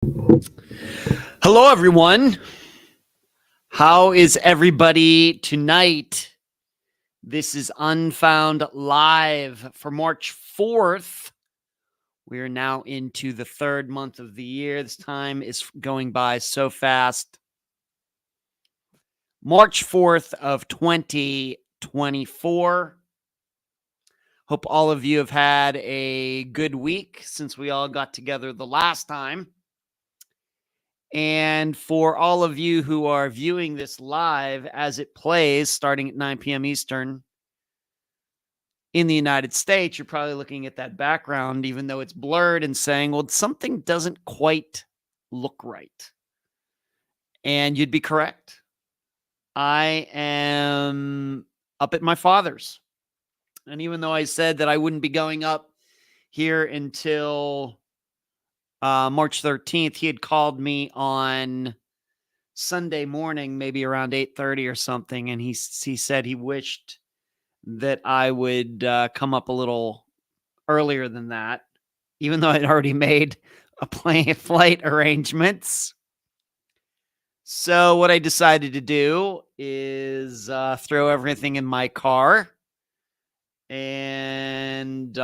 Hello, everyone. How is everybody tonight? This is Unfound Live for March 4th. We are now into the third month of the year. This time is going by so fast. March 4th of 2024. Hope all of you have had a good week since we all got together the last time. And for all of you who are viewing this live as it plays starting at 9 p.m. Eastern in the United States, you're probably looking at that background, even though it's blurred, and saying, well, something doesn't quite look right. And you'd be correct. I am up at my father's. And even though I said that I wouldn't be going up here until March 13th, he had called me on Sunday morning, maybe around 8:30 or something, and he said he wished that I would come up a little earlier than that, even though I'd already made a plane flight arrangements. So what I decided to do is throw everything in my car, and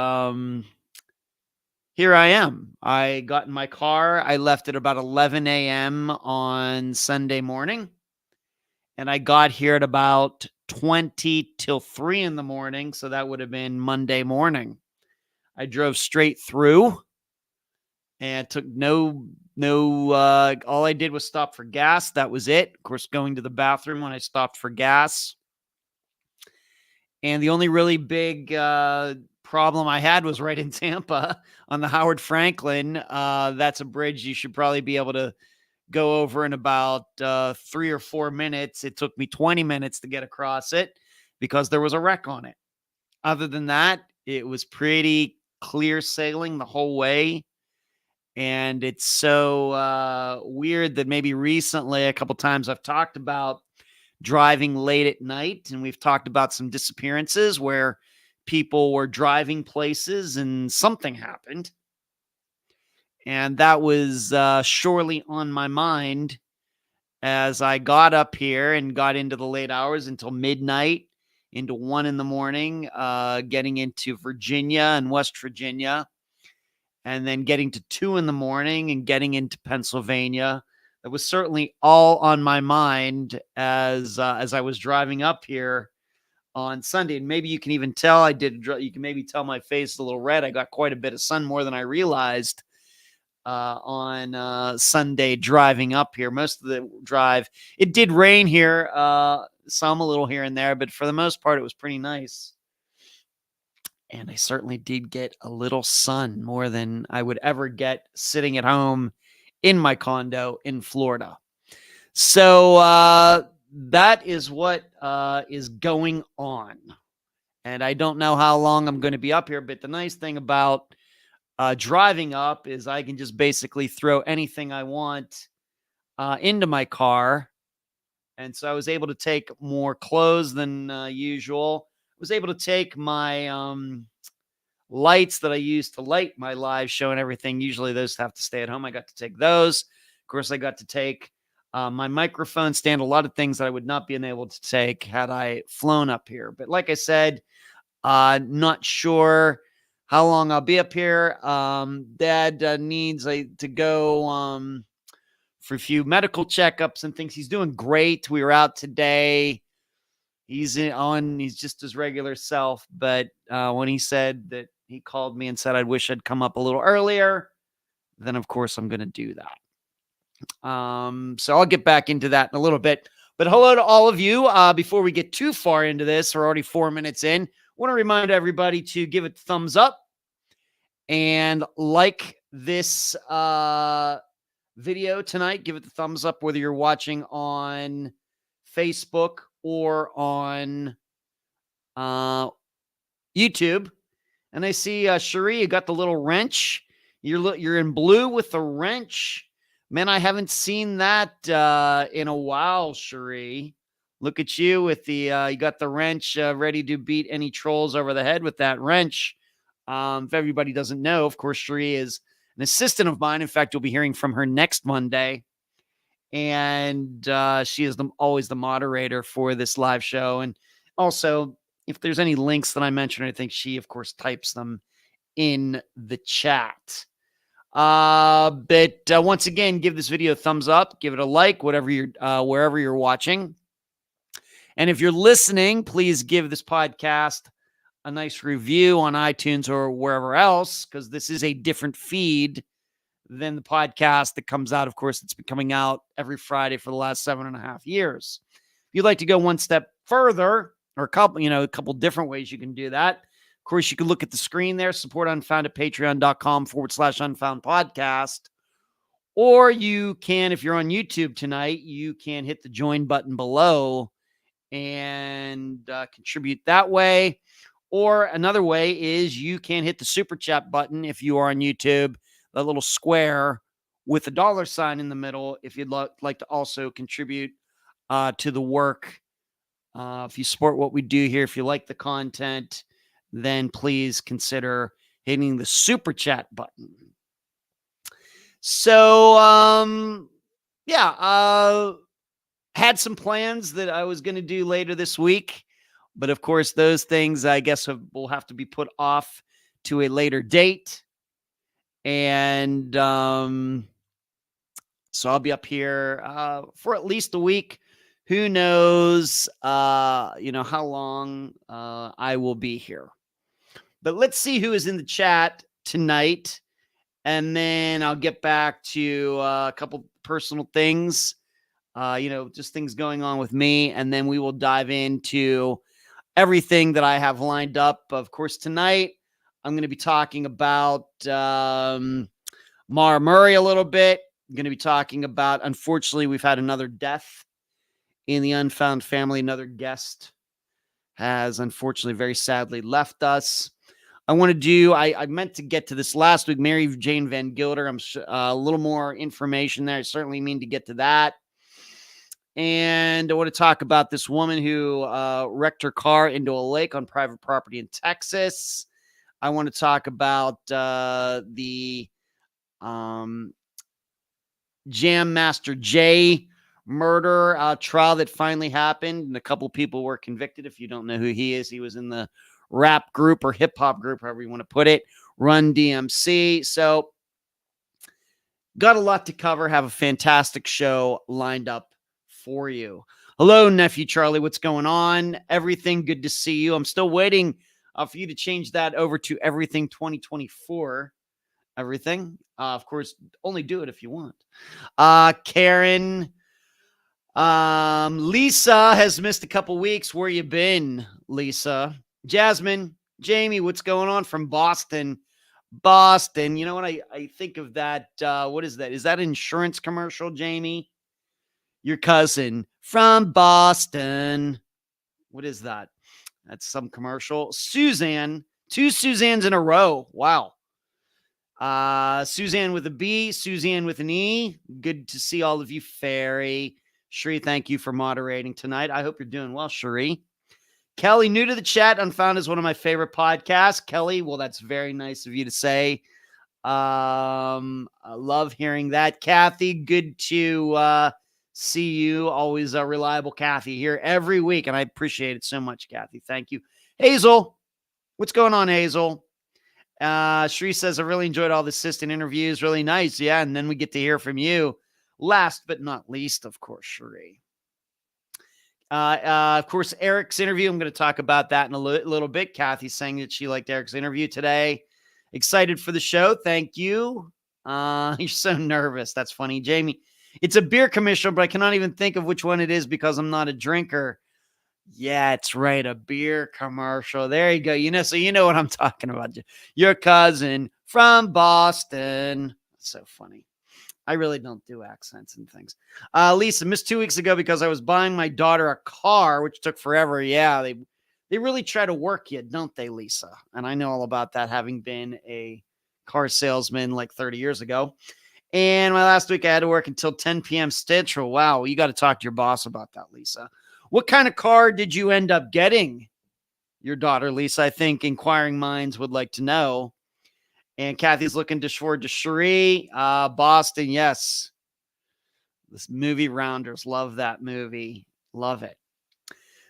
here I am. I got in my car. I left at about 11 a.m. on Sunday morning. And I got here at about 20 till 3 in the morning. So that would have been Monday morning. I drove straight through and took all I did was stop for gas. That was it. Of course, going to the bathroom when I stopped for gas. And the only really big problem I had was right in Tampa on the Howard Franklin. That's a bridge you should probably be able to go over in about 3 or 4 minutes. It took me 20 minutes to get across it because there was a wreck on it. Other than that, it was pretty clear sailing the whole way. And it's so weird that maybe recently, a couple times I've talked about driving late at night, and we've talked about some disappearances where people were driving places and something happened. And that was surely on my mind as I got up here and got into the late hours until midnight, into 1 in the morning, getting into Virginia and West Virginia, and then getting to 2 in the morning and getting into Pennsylvania. That was certainly all on my mind as I was driving up here on Sunday. And maybe you can even tell you can maybe tell my face is a little red. I got quite a bit of sun, more than I realized. On Sunday driving up here. Most of the drive, it did rain here, some a little here and there, but for the most part, it was pretty nice. And I certainly did get a little sun, more than I would ever get sitting at home in my condo in Florida. So that is what is going on. And I don't know how long I'm going to be up here, but the nice thing about driving up is I can just basically throw anything I want into my car. And so I was able to take more clothes than usual. I was able to take my lights that I use to light my live show and everything. Usually those have to stay at home. I got to take those. Of course, I got to take my microphone stand, a lot of things that I would not be able to take had I flown up here. But like I said, not sure how long I'll be up here. Dad needs to go for a few medical checkups and things. He's doing great. We were out today. He's just his regular self. But when he said that, he called me and said, I wish I'd come up a little earlier. Then, of course, I'm going to do that. So I'll get back into that in a little bit. But hello to all of you. Before we get too far into this, we're already 4 minutes in. I want to remind everybody to give it a thumbs up and like this video tonight. Give it the thumbs up, whether you're watching on Facebook or on YouTube. And I see Cherie, you got the little wrench. You're in blue with the wrench. Man, I haven't seen that in a while, Cherie. Look at you with the you got the wrench ready to beat any trolls over the head with that wrench. If everybody doesn't know, of course, Cherie is an assistant of mine. In fact, you'll be hearing from her next Monday. And she is always the moderator for this live show. And also, if there's any links that I mentioned, I think she, of course, types them in the chat. But once again, give this video a thumbs up, give it a like, whatever you're, wherever you're watching. And if you're listening, please give this podcast a nice review on iTunes or wherever else, because this is a different feed than the podcast that comes out. Of course, it's been coming out every Friday for the last 7.5 years. If you'd like to go one step further, or a couple different ways you can do that. Of course, you can look at the screen there, support Unfound at patreon.com/Unfound podcast. Or you can, if you're on YouTube tonight, you can hit the join button below and contribute that way. Or another way is you can hit the super chat button if you are on YouTube, that little square with a $sign in the middle, if you'd like to also contribute to the work. If you support what we do here, if you like the content, then please consider hitting the super chat button. So, had some plans that I was going to do later this week. But of course, those things, I guess, will have to be put off to a later date. And so I'll be up here for at least a week. Who knows, how long I will be here. But let's see who is in the chat tonight. And then I'll get back to a couple personal things, just things going on with me. And then we will dive into everything that I have lined up. Of course, tonight I'm going to be talking about Maura Murray a little bit. I'm going to be talking about, unfortunately, we've had another death in the Unfound family. Another guest has, unfortunately, very sadly left us. I meant to get to this last week, Jane van Gilder. I'm a little more information there. I certainly mean to get to that. And I want to talk about this woman who wrecked her car into a lake on private property in Texas. I want to talk about the Jam Master Jay murder trial that finally happened. And a couple people were convicted. If you don't know who he is, he was in the rap group or hip hop group, however you want to put it, Run DMC. So got a lot to cover. Have a fantastic show lined up for you. Hello, nephew Charlie. What's going on? Everything good to see you. I'm still waiting for you to change that over to everything 2024. Everything. Of course, only do it if you want. Karen. Lisa has missed a couple weeks. Where you been, Lisa? Jasmine. Jamie, what's going on from Boston? Boston. You know what? I think of that. What is that? Is that an insurance commercial, Jamie? Your cousin from Boston. What is that? That's some commercial. Suzanne. 2 Suzannes in a row. Wow. Suzanne with a B. Suzanne with an E. Good to see all of you. Fairy. Sheree, thank you for moderating tonight. I hope you're doing well, Sheree. Kelly, new to the chat. Unfound is one of my favorite podcasts. Kelly, well, that's very nice of you to say. I love hearing that. Kathy, good to see you. Always a reliable Kathy here every week, and I appreciate it so much, Kathy. Thank you. Hazel, what's going on, Hazel? Sheree says, I really enjoyed all the assistant interviews. Really nice. Yeah, and then we get to hear from you. Last but not least, of course, Sheree. Of course, Eric's interview. I'm going to talk about that in a little bit. Kathy's saying that she liked Eric's interview today. Excited for the show. Thank you. You're so nervous. That's funny. Jamie, it's a beer commercial, but I cannot even think of which one it is because I'm not a drinker. Yeah, it's right. A beer commercial. There you go. So you know what I'm talking about. Your cousin from Boston. That's so funny. I really don't do accents and things. Lisa, missed 2 weeks ago because I was buying my daughter a car, which took forever. Yeah, they really try to work you, don't they, Lisa? And I know all about that, having been a car salesman like 30 years ago. And my last week, I had to work until 10 p.m. Central. Wow, you got to talk to your boss about that, Lisa. What kind of car did you end up getting your daughter, Lisa? I think inquiring minds would like to know. And Kathy's looking forward to Cherie. Boston, yes. This movie Rounders. Love that movie. Love it.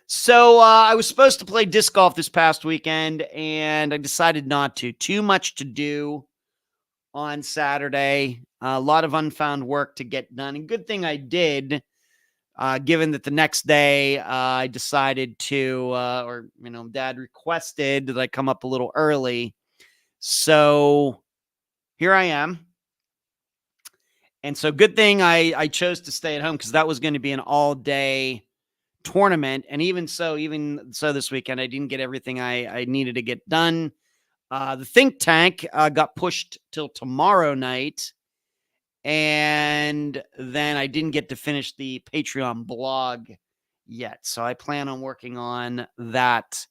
So I was supposed to play disc golf this past weekend, and I decided not to. Too much to do on Saturday. A lot of unfound work to get done. And good thing I did, given that the next day I decided to, Dad requested that I come up a little early. So here I am. And so good thing I chose to stay at home because that was going to be an all-day tournament. And even so this weekend, I didn't get everything I needed to get done. The think tank got pushed till tomorrow night. And then I didn't get to finish the Patreon blog yet. So I plan on working on that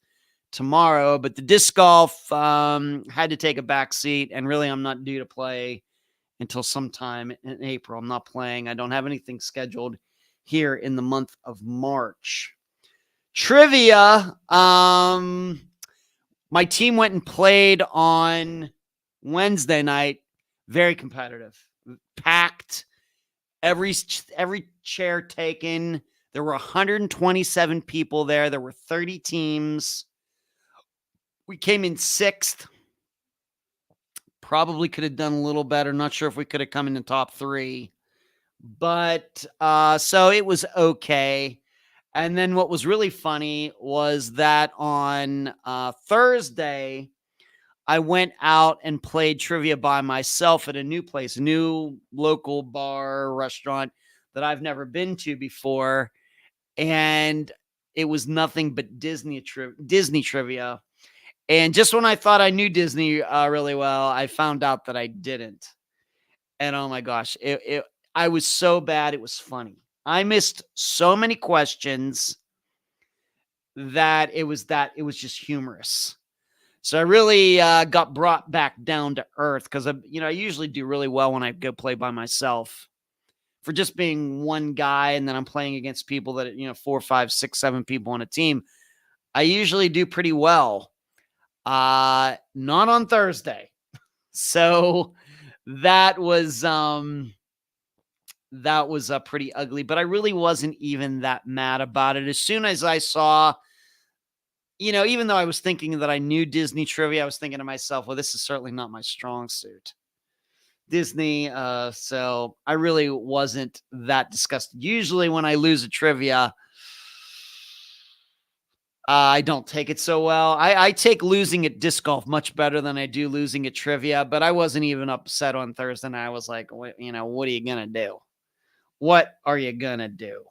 tomorrow. But the disc golf had to take a back seat. And really, I'm not due to play until sometime in April. I'm not playing. I don't have anything scheduled here in the month of March. Trivia. My team went and played on Wednesday night. Very competitive. Packed. Every chair taken. There were 127 people there. There were 30 teams. We came in 6th. Probably could have done a little better. Not sure if we could have come in the top 3. But so it was okay. And then what was really funny was that on Thursday, I went out and played trivia by myself at a new place, a new local bar, restaurant that I've never been to before. And it was nothing but Disney trivia. And just when I thought I knew Disney really well, I found out that I didn't. And oh my gosh, I was so bad. It was funny. I missed so many questions that it was just humorous. So I really got brought back down to earth because I usually do really well when I go play by myself. For just being one guy and then I'm playing against people that 4, 5, 6, 7 people on a team, I usually do pretty well. Not on Thursday. So that was pretty ugly, but I really wasn't even that mad about it. As soon as I saw, even though I was thinking that I knew Disney trivia, I was thinking to myself, well, this is certainly not my strong suit. Disney, so I really wasn't that disgusted. Usually when I lose a trivia, I don't take it so well. I take losing at disc golf much better than I do losing at trivia, but I wasn't even upset on Thursday night. I was like, what are you going to do? What are you going to do?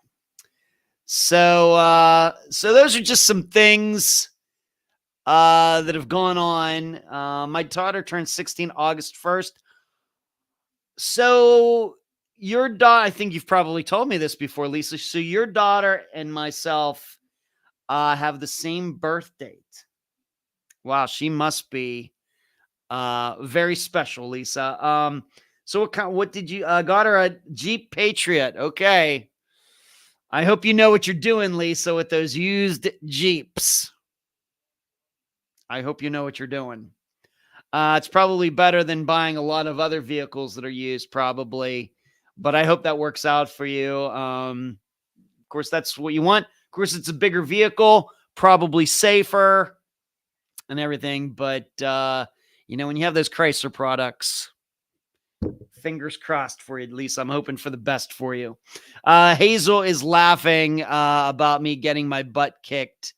So those are just some things that have gone on. My daughter turned 16 August 1st. So your daughter, I think you've probably told me this before, Lisa. So your daughter and myself have the same birth date. Wow, she must be very special, Lisa. So what did you got her a Jeep Patriot? Okay. I hope you know what you're doing, Lisa, with those used Jeeps. I hope you know what you're doing. It's probably better than buying a lot of other vehicles that are used, probably. But I hope that works out for you. Of course, that's what you want. Of course, it's a bigger vehicle, probably safer and everything. But, when you have those Chrysler products, fingers crossed for you, at least. I'm hoping for the best for you. Hazel is laughing about me getting my butt kicked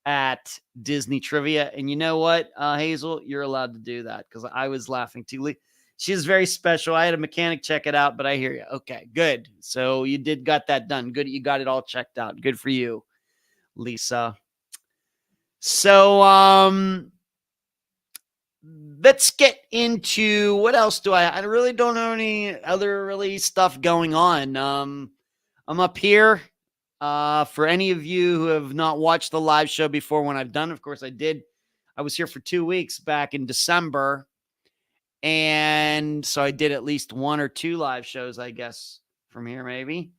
at Disney trivia. And you know what, Hazel? You're allowed to do that because I was laughing too. She's very special. I had a mechanic check it out, but I hear you. Okay, good. So you got that done. Good. You got it all checked out. Good for you, Lisa. So, let's get into what else do I really don't know any other really stuff going on. I'm up here. For any of you who have not watched the live show before when I've done, of course I did. I was here for 2 weeks back in December. And so I did at least 1 or 2 live shows, I guess, from here, maybe.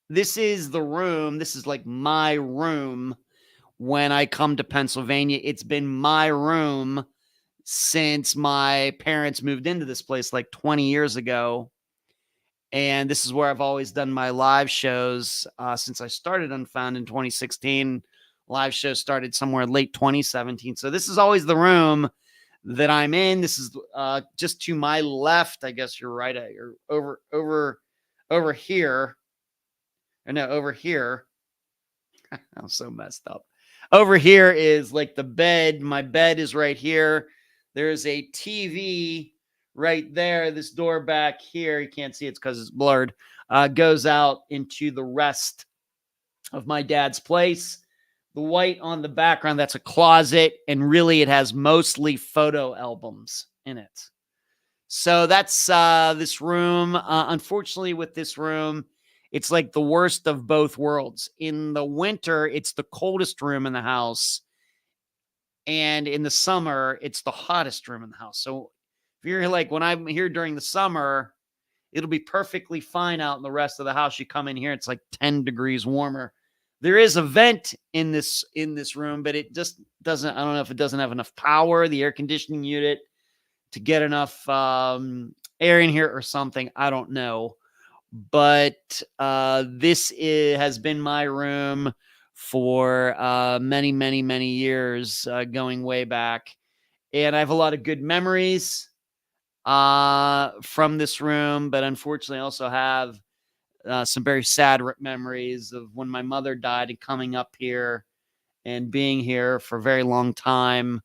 This is the room. This is like my room when I come to Pennsylvania. It's been my room since my parents moved into this place like 20 years ago. And this is where I've always done my live shows since I started Unfound in 2016. Live shows started somewhere in late 2017. So this is always the room that I'm in. This is just to my left. I guess you're right. You're over here. Or no, over here. I'm so messed up. Over here is like the bed. My bed is right here. There's a TV right there. This door back here, you can't see it's because it's blurred, goes out into the rest of my dad's place. The white on the background, that's a closet, and really it has mostly photo albums in it. So that's this room. Unfortunately, with this room, it's like the worst of both worlds. In the winter, it's the coldest room in the house. And in the summer, it's the hottest room in the house. So if you're like, when I'm here during the summer, it'll be perfectly fine out in the rest of the house. You come in here, it's like 10 degrees warmer. There is a vent in this room, but it just doesn't, I don't know if it doesn't have enough power, the air conditioning unit, to get enough air in here or something. I don't know. But this has been my room for many, many, many years, going way back. And I have a lot of good memories from this room, but unfortunately I also have some very sad memories of when my mother died and coming up here and being here for a very long time,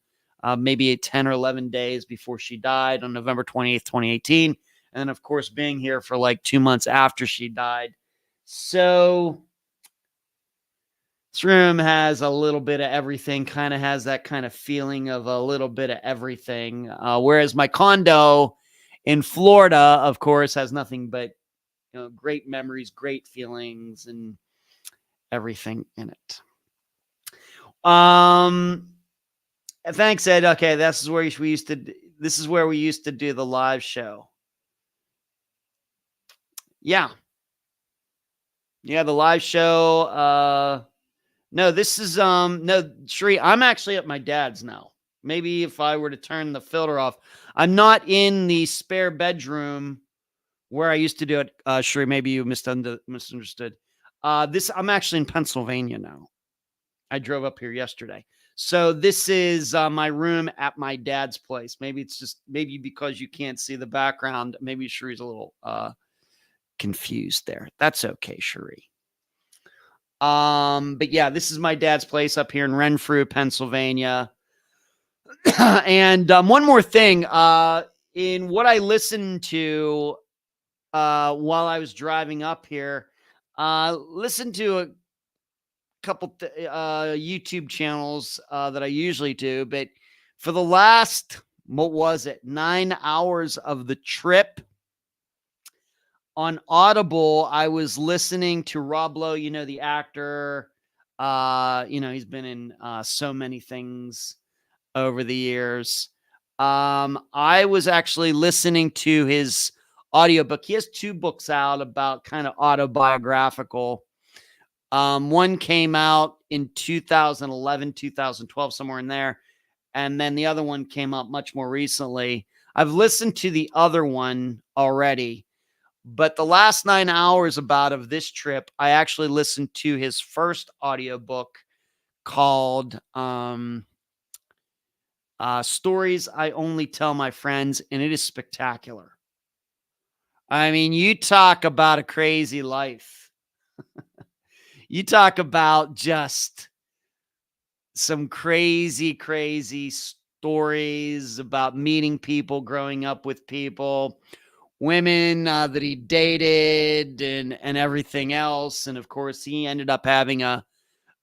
maybe 10 or 11 days before she died on November 28th, 2018. And then, of course, being here for like 2 months after she died. So this room has a little bit of everything, kind of has that kind of feeling of a little bit of everything. Whereas my condo in Florida, of course, has nothing but great memories, great feelings, and everything in it. Thanks, Ed. Okay, this is where we used to do the live show. Yeah, the live show. No, this is no, Sheree, I'm actually at my dad's now. Maybe if I were to turn the filter off. I'm not in the spare bedroom where I used to do it. Sheree, maybe you misunderstood. I'm actually in Pennsylvania now. I drove up here yesterday. So this is my room at my dad's place. Maybe it's just because you can't see the background. Maybe Sheree's a little confused there. That's okay, Sheree. But yeah, this is my dad's place up here in Renfrew, Pennsylvania. And one more thing, in what I listened to while I was driving up here, listened to a couple YouTube channels that I usually do, but for the last, 9 hours of the trip on Audible, I was listening to Rob Lowe, the actor. He's been in so many things over the years. I was actually listening to his audiobook. He has 2 books out about kind of autobiographical. One came out in 2011, 2012, somewhere in there. And then the other one came out much more recently. I've listened to the other one already. But the last 9 hours of this trip, I actually listened to his first audiobook called Stories I Only Tell My Friends, and it is spectacular. I mean, you talk about a crazy life. You talk about just some crazy, crazy stories about meeting people, growing up with people, women that he dated and everything else. And of course, he ended up having a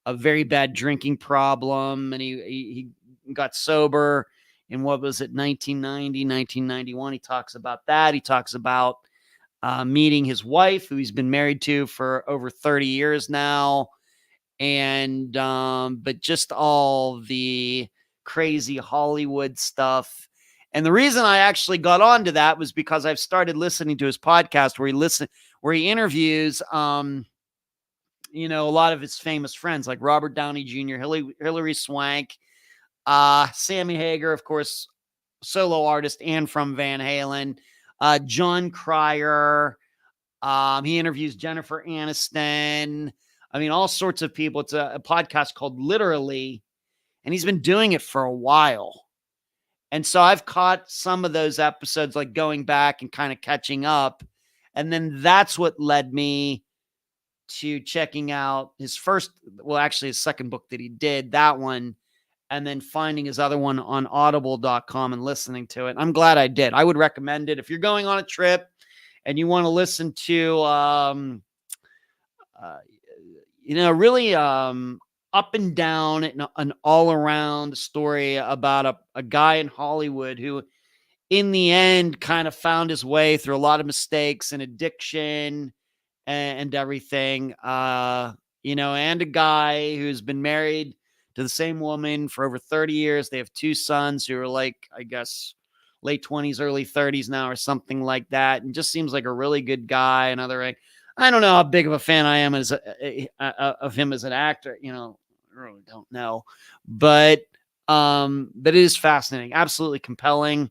very bad drinking problem, and he got sober in 1990, 1991. He talks about that. He talks about meeting his wife, who he's been married to for over 30 years now. And but just all the crazy Hollywood stuff. And the reason I actually got onto that was because I've started listening to his podcast where he interviews a lot of his famous friends like Robert Downey Jr., Hilary Swank, Sammy Hagar, of course, solo artist and from Van Halen, John Cryer. He interviews Jennifer Aniston. I mean, all sorts of people. It's a podcast called Literally, and he's been doing it for a while. And so I've caught some of those episodes, like going back and kind of catching up. And then that's what led me to checking out his his second book that he did, that one, and then finding his other one on audible.com and listening to it. I'm glad I did. I would recommend it. If you're going on a trip and you want to listen to, really up and down and an all around story about a guy in Hollywood who in the end kind of found his way through a lot of mistakes and addiction and everything, and a guy who's been married to the same woman for over 30 years. They have 2 sons who are like, I guess, late 20s, early 30s now or something like that. And just seems like a really good guy. I don't know how big of a fan I am of him as an actor. I really don't know, but it is fascinating, absolutely compelling,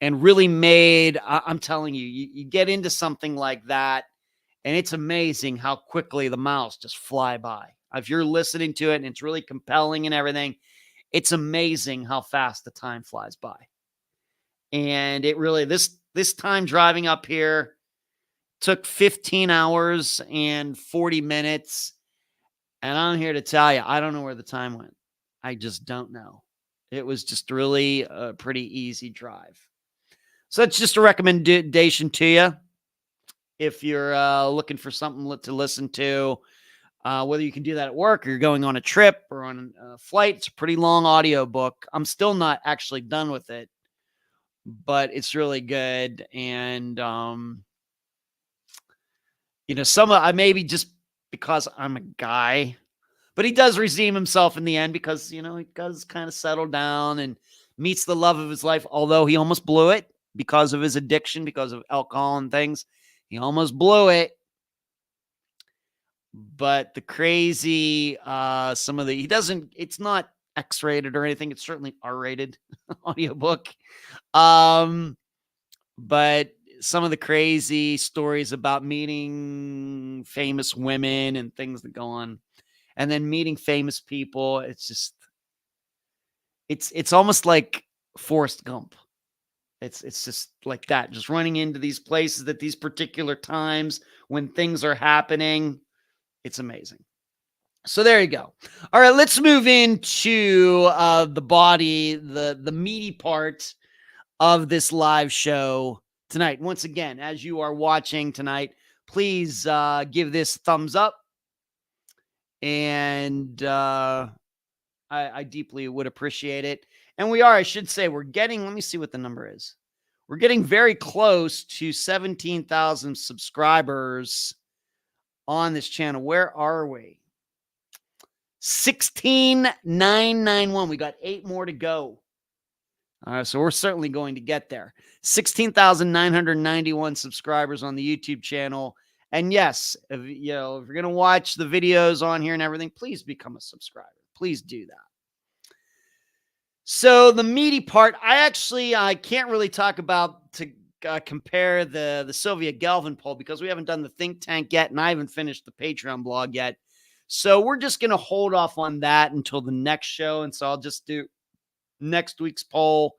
and really made. I'm telling you, you get into something like that, and it's amazing how quickly the miles just fly by. If you're listening to it and it's really compelling and everything, it's amazing how fast the time flies by. And it really, this time driving up here took 15 hours and 40 minutes. And I'm here to tell you, I don't know where the time went. I just don't know. It was just really a pretty easy drive. So it's just a recommendation to you. If you're looking for something to listen to, whether you can do that at work or you're going on a trip or on a flight, it's a pretty long audio book. I'm still not actually done with it, but it's really good. And, maybe just because I'm a guy, but he does redeem himself in the end because, he does kind of settle down and meets the love of his life, although he almost blew it because of his addiction, because of alcohol and things. He almost blew it. But the crazy, it's not X-rated or anything. It's certainly R-rated audiobook. But some of the crazy stories about meeting famous women and things that go on, and then meeting famous people. It's just, it's almost like Forrest Gump. It's just like that, just running into these places at these particular times when things are happening. It's amazing. So there you go. All right, let's move into the body, the meaty part of this live show tonight. Once again, as you are watching tonight, please give this thumbs up. And I deeply would appreciate it. And I should say, we're getting, let me see what the number is. We're getting very close to 17,000 subscribers on this channel. Where are we? 16,991. We got 8 more to go. So we're certainly going to get there. 16,991 subscribers on the YouTube channel. And yes, if you're going to watch the videos on here and everything, please become a subscriber. Please do that. So the meaty part, I can't really talk about to compare the Sylvia Galvin poll because we haven't done the think tank yet, and I haven't finished the Patreon blog yet. So we're just going to hold off on that until the next show. And so I'll just do next week's poll,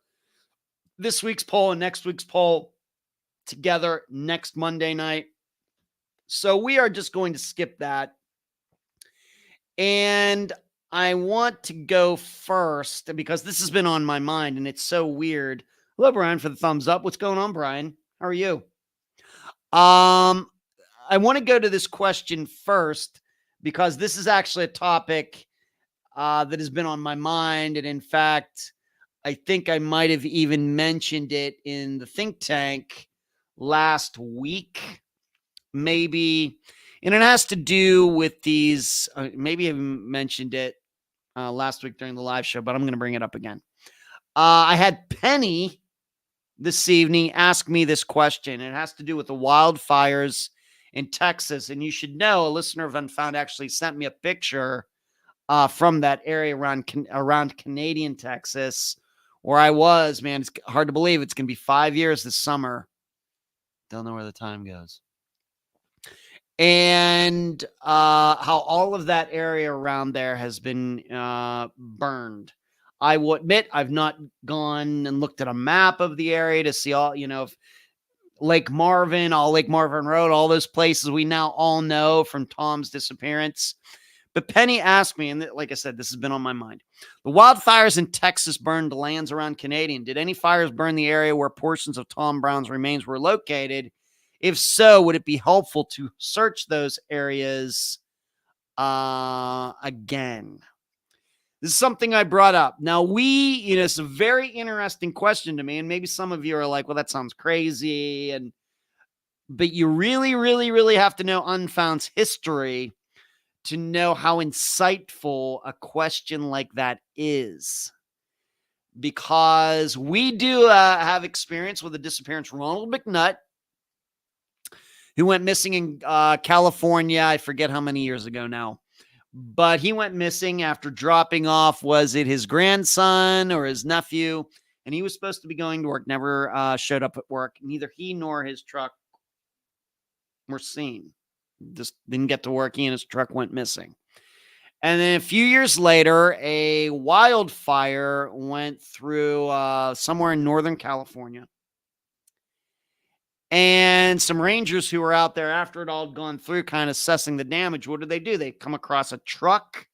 this week's poll, and next week's poll together next Monday night. So we are just going to skip that. And I want to go first because this has been on my mind and it's so weird. Hello, Brian, for the thumbs up. What's going on, Brian? How are you? I want to go to this question first because this is actually a topic that has been on my mind. And in fact, I think I might have even mentioned it in the think tank last week, maybe. And it has to do with these, maybe I mentioned it last week during the live show, but I'm going to bring it up again. I had Penny this evening ask me this question. It has to do with the wildfires in Texas. And you should know, a listener of Unfound actually sent me a picture from that area around Canadian Texas where I was. Man, it's hard to believe it's going to be 5 years this summer. Don't know where the time goes. And how all of that area around there has been burned. I will admit I've not gone and looked at a map of the area to see all, if Lake Marvin Road, all those places we now all know from Tom's disappearance. But Penny asked me, and like I said, this has been on my mind. The wildfires in Texas burned the lands around Canadian. Did any fires burn the area where portions of Tom Brown's remains were located? If so, would it be helpful to search those areas again? This is something I brought up. Now, it's a very interesting question to me, and maybe some of you are like, well, that sounds crazy. But you really, really, really have to know Unfound's history to know how insightful a question like that is. Because we do have experience with the disappearance of Ronald McNutt, who went missing in California. I forget how many years ago now. But he went missing after dropping off, was it his grandson or his nephew? And he was supposed to be going to work, never showed up at work. Neither he nor his truck were seen. Just didn't get to work. He and his truck went missing. And then a few years later, a wildfire went through somewhere in Northern California. And some rangers who were out there after it all had gone through, kind of assessing the damage, what do? They come across a truck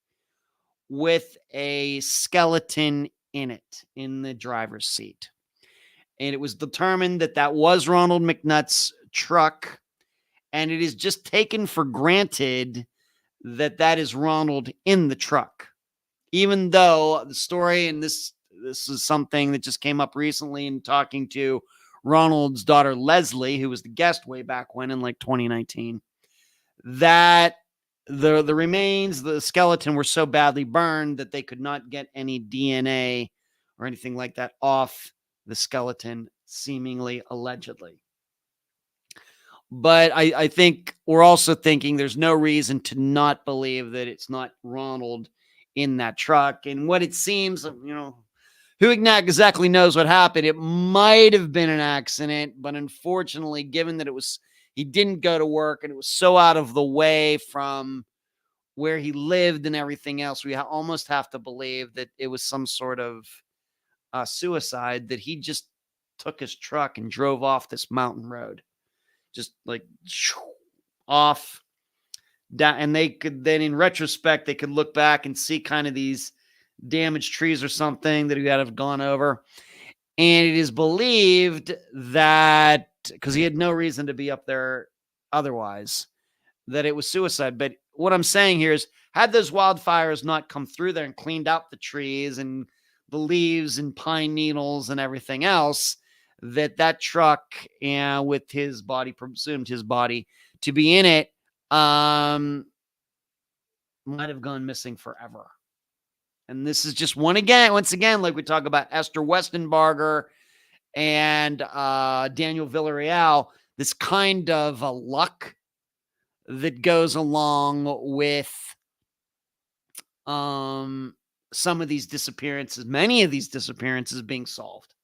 with a skeleton in it, in the driver's seat. And it was determined that that was Ronald McNutt's truck. And it is just taken for granted that that is Ronald in the truck. Even though the story, and this is something that just came up recently in talking to Ronald's daughter, Leslie, who was the guest way back when in like 2019, that the remains, the skeleton were so badly burned that they could not get any DNA or anything like that off the skeleton, seemingly, allegedly. But I think we're also thinking there's no reason to not believe that it's not Ronald in that truck. And what it seems, who exactly knows what happened? It might have been an accident, but unfortunately, given that he didn't go to work and it was so out of the way from where he lived and everything else, we almost have to believe that it was some sort of suicide, that he just took his truck and drove off this mountain road. Just like off down. And they could then, in retrospect, they could look back and see kind of these damaged trees or something that he had have gone over. And it is believed that, because he had no reason to be up there otherwise, that it was suicide. But what I'm saying here is, had those wildfires not come through there and cleaned out the trees and the leaves and pine needles and everything else, that truck, with his body, presumed his body to be in it, might have gone missing forever. And this is just once again, like we talk about Esther Westenbarger and Daniel Villarreal, this kind of a luck that goes along with some of these disappearances, many of these disappearances being solved.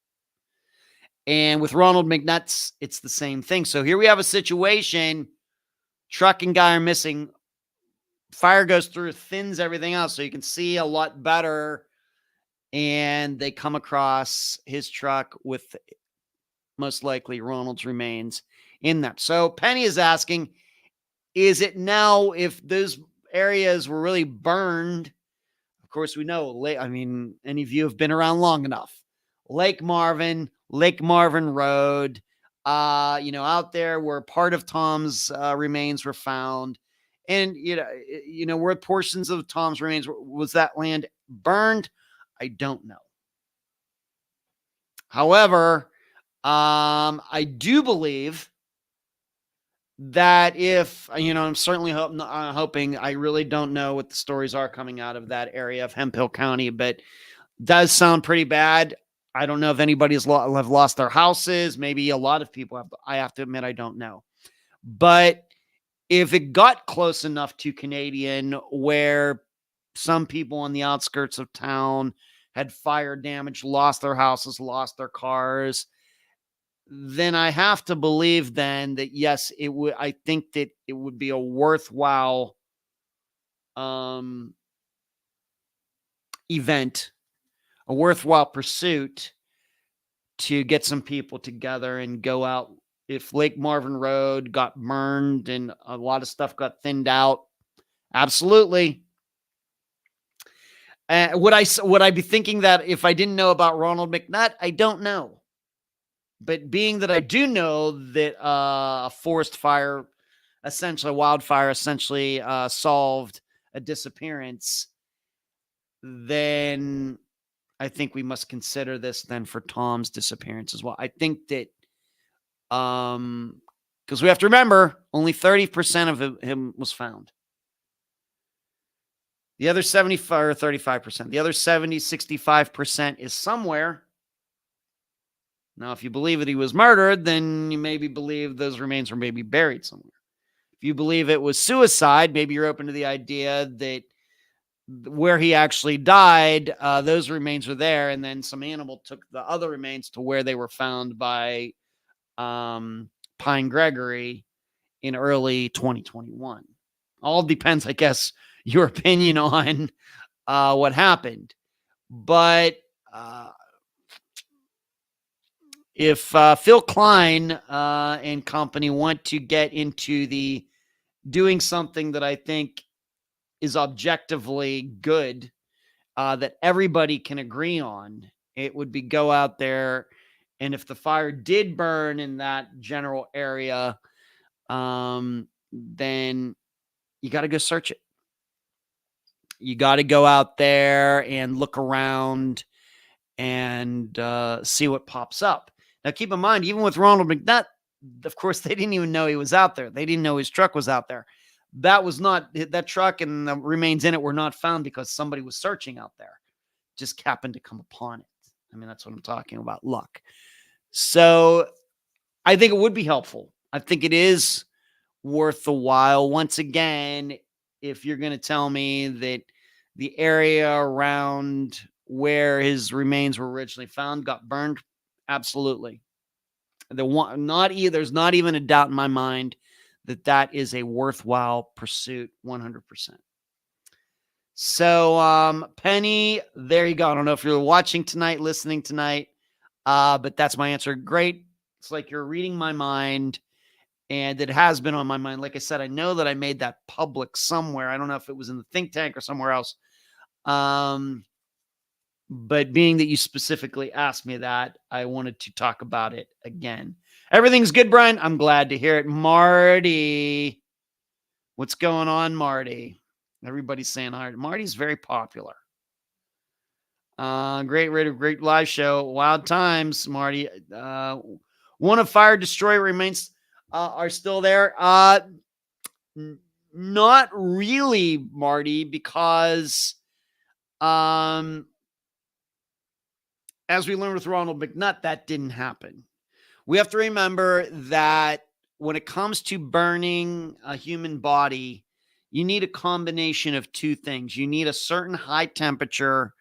And with Ronald McNutt, it's the same thing. So here we have a situation, truck and guy are missing. Fire goes through, thins everything out so you can see a lot better. And they come across his truck with most likely Ronald's remains in them. So Penny is asking, is it now, if those areas were really burned? Of course, we know, any of you have been around long enough. Lake Marvin Road, out there where part of Tom's remains were found. And, where portions of Tom's remains, was that land burned? I don't know. However, I do believe that if, I'm certainly hoping, I really don't know what the stories are coming out of that area of Hemphill County, but it does sound pretty bad. I don't know if anybody's have lost their houses. Maybe a lot of people have. I have to admit, I don't know. But if it got close enough to Canadian where some people on the outskirts of town had fire damage, lost their houses, lost their cars, then I have to believe then that yes, it would. I think that it would be a worthwhile um, event, a worthwhile pursuit to get some people together and go out. If Lake Marvin Road got burned and a lot of stuff got thinned out, absolutely. Would I be thinking that if I didn't know about Ronald McNutt? I don't know. But being that I do know that a forest fire, essentially a wildfire, essentially solved a disappearance, then I think we must consider this then for Tom's disappearance as well. I think that because we have to remember only 30% of him was found. The other 75 or 35%, the other 70, 65% is somewhere. Now, if you believe that he was murdered, then you maybe believe those remains were maybe buried somewhere. If you believe it was suicide, maybe you're open to the idea that where he actually died, those remains were there, and then some animal took the other remains to where they were found by Pine Gregory in early 2021. All depends, I guess, your opinion on what happened. But if Phil Klein and company want to get into the doing something that I think is objectively good, that everybody can agree on, it would be go out there, and if the fire did burn in that general area, then you got to go search it. You got to go out there and look around and see what pops up. Now, keep in mind, even with Ronald McNutt, of course, they didn't even know he was out there. They didn't know his truck was out there. That truck and the remains in it were not found because somebody was searching out there. Just happened to come upon it. I mean, that's what I'm talking about, luck. So I think it would be helpful. I think it is worth the while. Once again, if you're going to tell me that the area around where his remains were originally found got burned, absolutely. There's not even a doubt in my mind that is a worthwhile pursuit, 100%. So, Penny, there you go. I don't know if you're watching tonight, listening tonight, but that's my answer. Great. It's like you're reading my mind, and it has been on my mind. Like I said, I know that I made that public somewhere. I don't know if it was in the think tank or somewhere else. But being that you specifically asked me that, I wanted to talk about it again. Everything's good, Brian. I'm glad to hear it. Marty, what's going on, Marty? Everybody's saying hi. Marty's very popular. Great radio, great live show. Wild times, Marty. One of fire destroyer remains are still there. Not really, Marty, because as we learned with Ronald McNutt, that didn't happen. We have to remember that when it comes to burning a human body, you need a combination of two things. You need a certain high temperature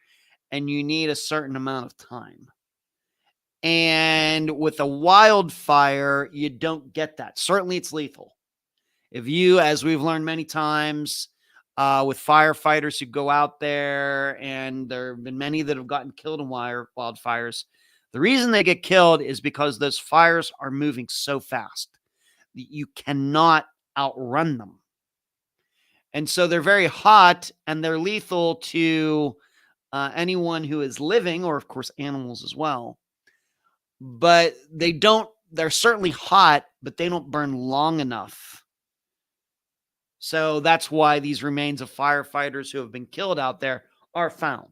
and you need a certain amount of time. And with a wildfire, you don't get that. Certainly it's lethal. If you, as we've learned many times with firefighters who go out there, and there have been many that have gotten killed in wildfires, the reason they get killed is because those fires are moving so fast that you cannot outrun them. And so they're very hot and they're lethal to anyone who is living, or of course animals as well. But they're certainly hot, but they don't burn long enough. So that's why these remains of firefighters who have been killed out there are found.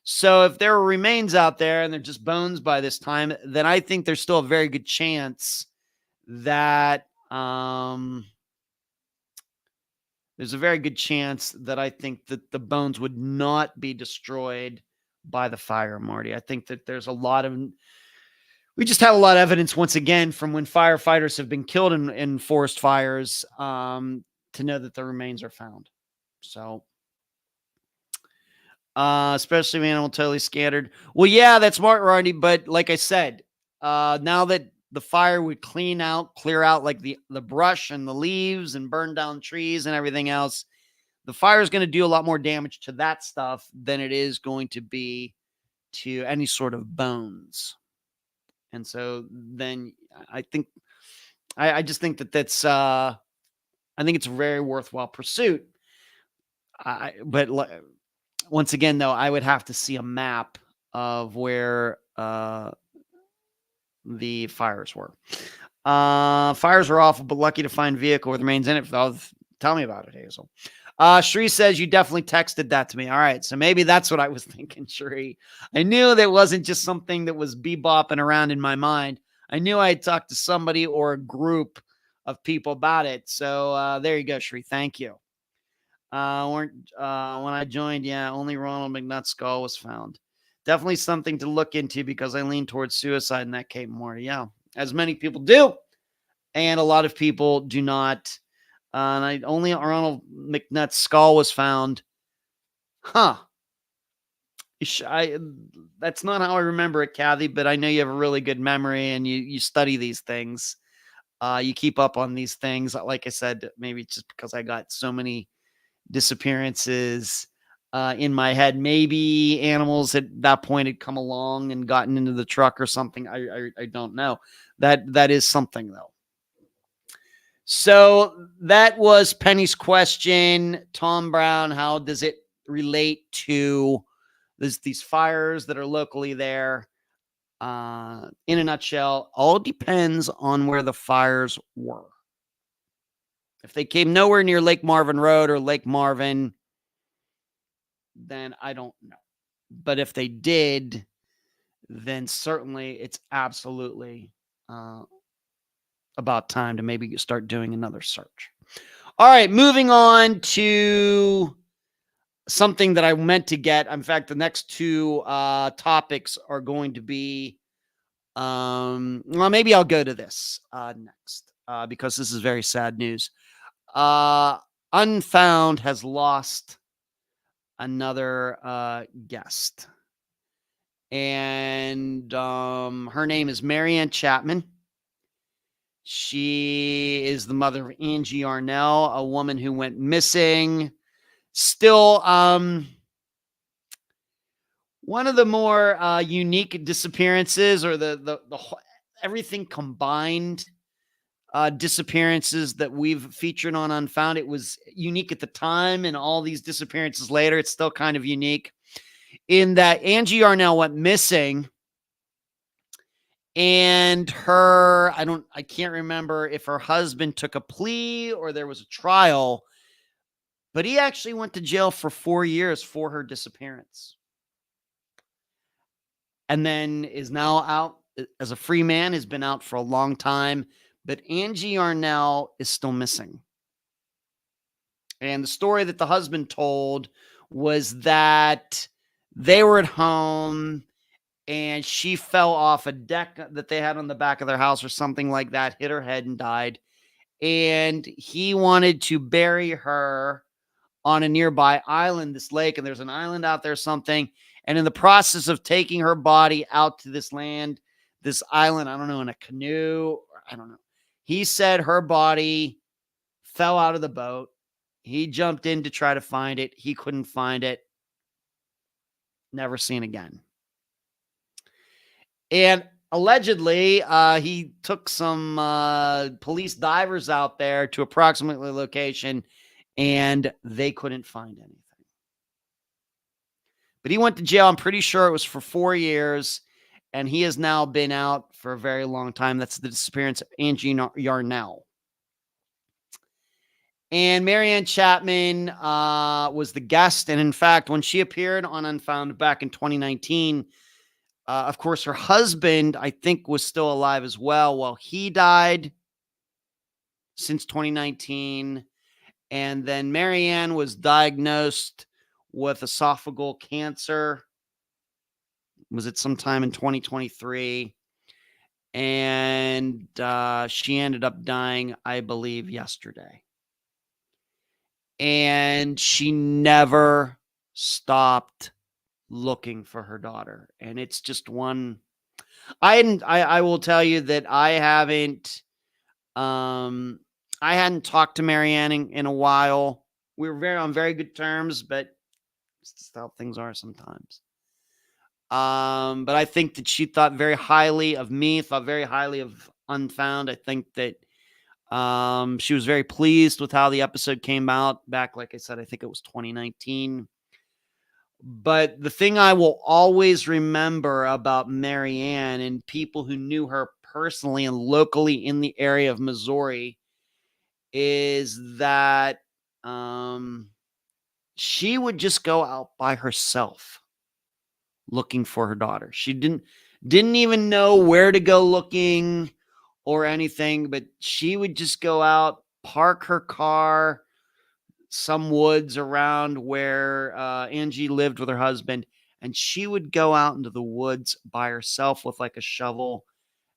So if there are remains out there and they're just bones by this time, then I think there's still a very good chance that there's a very good chance that I think that the bones would not be destroyed by the fire, Marty. I think that there's a lot of we just have a lot of evidence once again from when firefighters have been killed in forest fires, to know that the remains are found. So, especially if animal totally scattered. Well, yeah, that's smart, Ronnie. But like I said, now that the fire would clear out like the brush and the leaves and burn down trees and everything else, the fire is going to do a lot more damage to that stuff than it is going to be to any sort of bones. And so then I think I just think that's I think it's a very worthwhile pursuit. But once again, though, I would have to see a map of where the fires were. Fires are awful, but lucky to find vehicle with remains in it. Tell me about it, Hazel. Shree says you definitely texted that to me. All right, so maybe that's what I was thinking, Shree. I knew that wasn't just something that was bebopping around in my mind. I knew I had talked to somebody or a group of people about it. So there you go, Shree. Thank you. When I joined, yeah, only Ronald McNutt's skull was found. Definitely something to look into because I lean towards suicide in that Cape more. Yeah, as many people do, and a lot of people do not. And only Ronald McNutt's skull was found. Huh. That's not how I remember it, Kathy, but I know you have a really good memory and you study these things. You keep up on these things. Like I said, maybe it's just because I got so many disappearances in my head. Maybe animals at that point had come along and gotten into the truck or something. I don't know. That is something, though. So that was Penny's question. Tom Brown, how does it relate to these fires that are locally there? In a nutshell, all depends on where the fires were. If they came nowhere near Lake Marvin Road or Lake Marvin, then I don't know. But if they did, then certainly it's absolutely about time to maybe start doing another search. All right, moving on to something that I meant to get. In fact, the next two topics are going to be, well, maybe I'll go to this next because this is very sad news. Unfound has lost another guest. And her name is Maryann Chapman. She is the mother of Angie Yarnell, a woman who went missing. Still, one of the more unique disappearances, or the everything combined disappearances that we've featured on Unfound. It was unique at the time, and all these disappearances later, it's still kind of unique in that Angie Yarnell went missing. And I can't remember if her husband took a plea or there was a trial, but he actually went to jail for 4 years for her disappearance. And then is now out as a free man, has been out for a long time, but Angie Yarnell is still missing. And the story that the husband told was that they were at home and she fell off a deck that they had on the back of their house or something like that, hit her head and died. And he wanted to bury her on a nearby island, this lake, and there's an island out there, something. And in the process of taking her body out to this land, this island, I don't know, in a canoe, I don't know. He said her body fell out of the boat. He jumped in to try to find it. He couldn't find it. Never seen again. And allegedly, he took some police divers out there to approximately the location, and they couldn't find anything. But he went to jail. I'm pretty sure it was for 4 years, and he has now been out for a very long time. That's the disappearance of Angie Yarnell. And Maryann Chapman was the guest. And in fact, when she appeared on Unfound back in 2019, of course, her husband, I think, was still alive as well. Well, he died since 2019. And then Maryann was diagnosed with esophageal cancer. Was it sometime in 2023? And she ended up dying, I believe, yesterday. And she never stopped looking for her daughter. And it's just one. I will tell you that I hadn't talked to Maryann in a while. We were on very good terms, but it's just how things are sometimes. But I think that she thought very highly of me, thought very highly of Unfound. I think that she was very pleased with how the episode came out back, like I said, I think it was 2019. But the thing I will always remember about Maryann and people who knew her personally and locally in the area of Missouri is that she would just go out by herself looking for her daughter. She didn't even know where to go looking or anything, but she would just go out, park her car, some woods around where Angie lived with her husband, and she would go out into the woods by herself with like a shovel.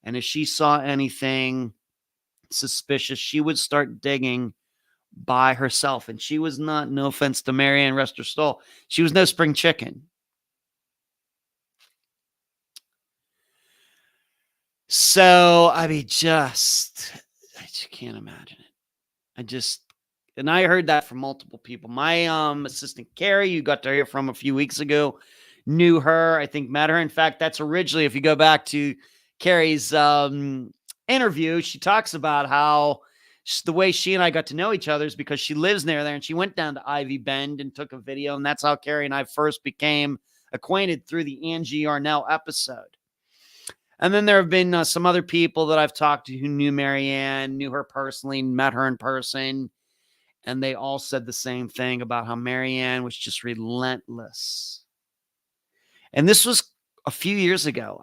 And if she saw anything suspicious, she would start digging by herself. And she was not, no offense to Maryann, rest her soul, she was no spring chicken. So, I mean, I just can't imagine it. And I heard that from multiple people. My assistant Carrie, you got to hear from a few weeks ago, knew her. I think met her. In fact, that's originally, if you go back to Carrie's interview, she talks about how the way she and I got to know each other is because she lives near there, and she went down to Ivy Bend and took a video, and that's how Carrie and I first became acquainted, through the Angie Arnell episode. And then there have been some other people that I've talked to who knew Maryann, knew her personally, met her in person. And they all said the same thing about how Maryann was just relentless. And this was a few years ago.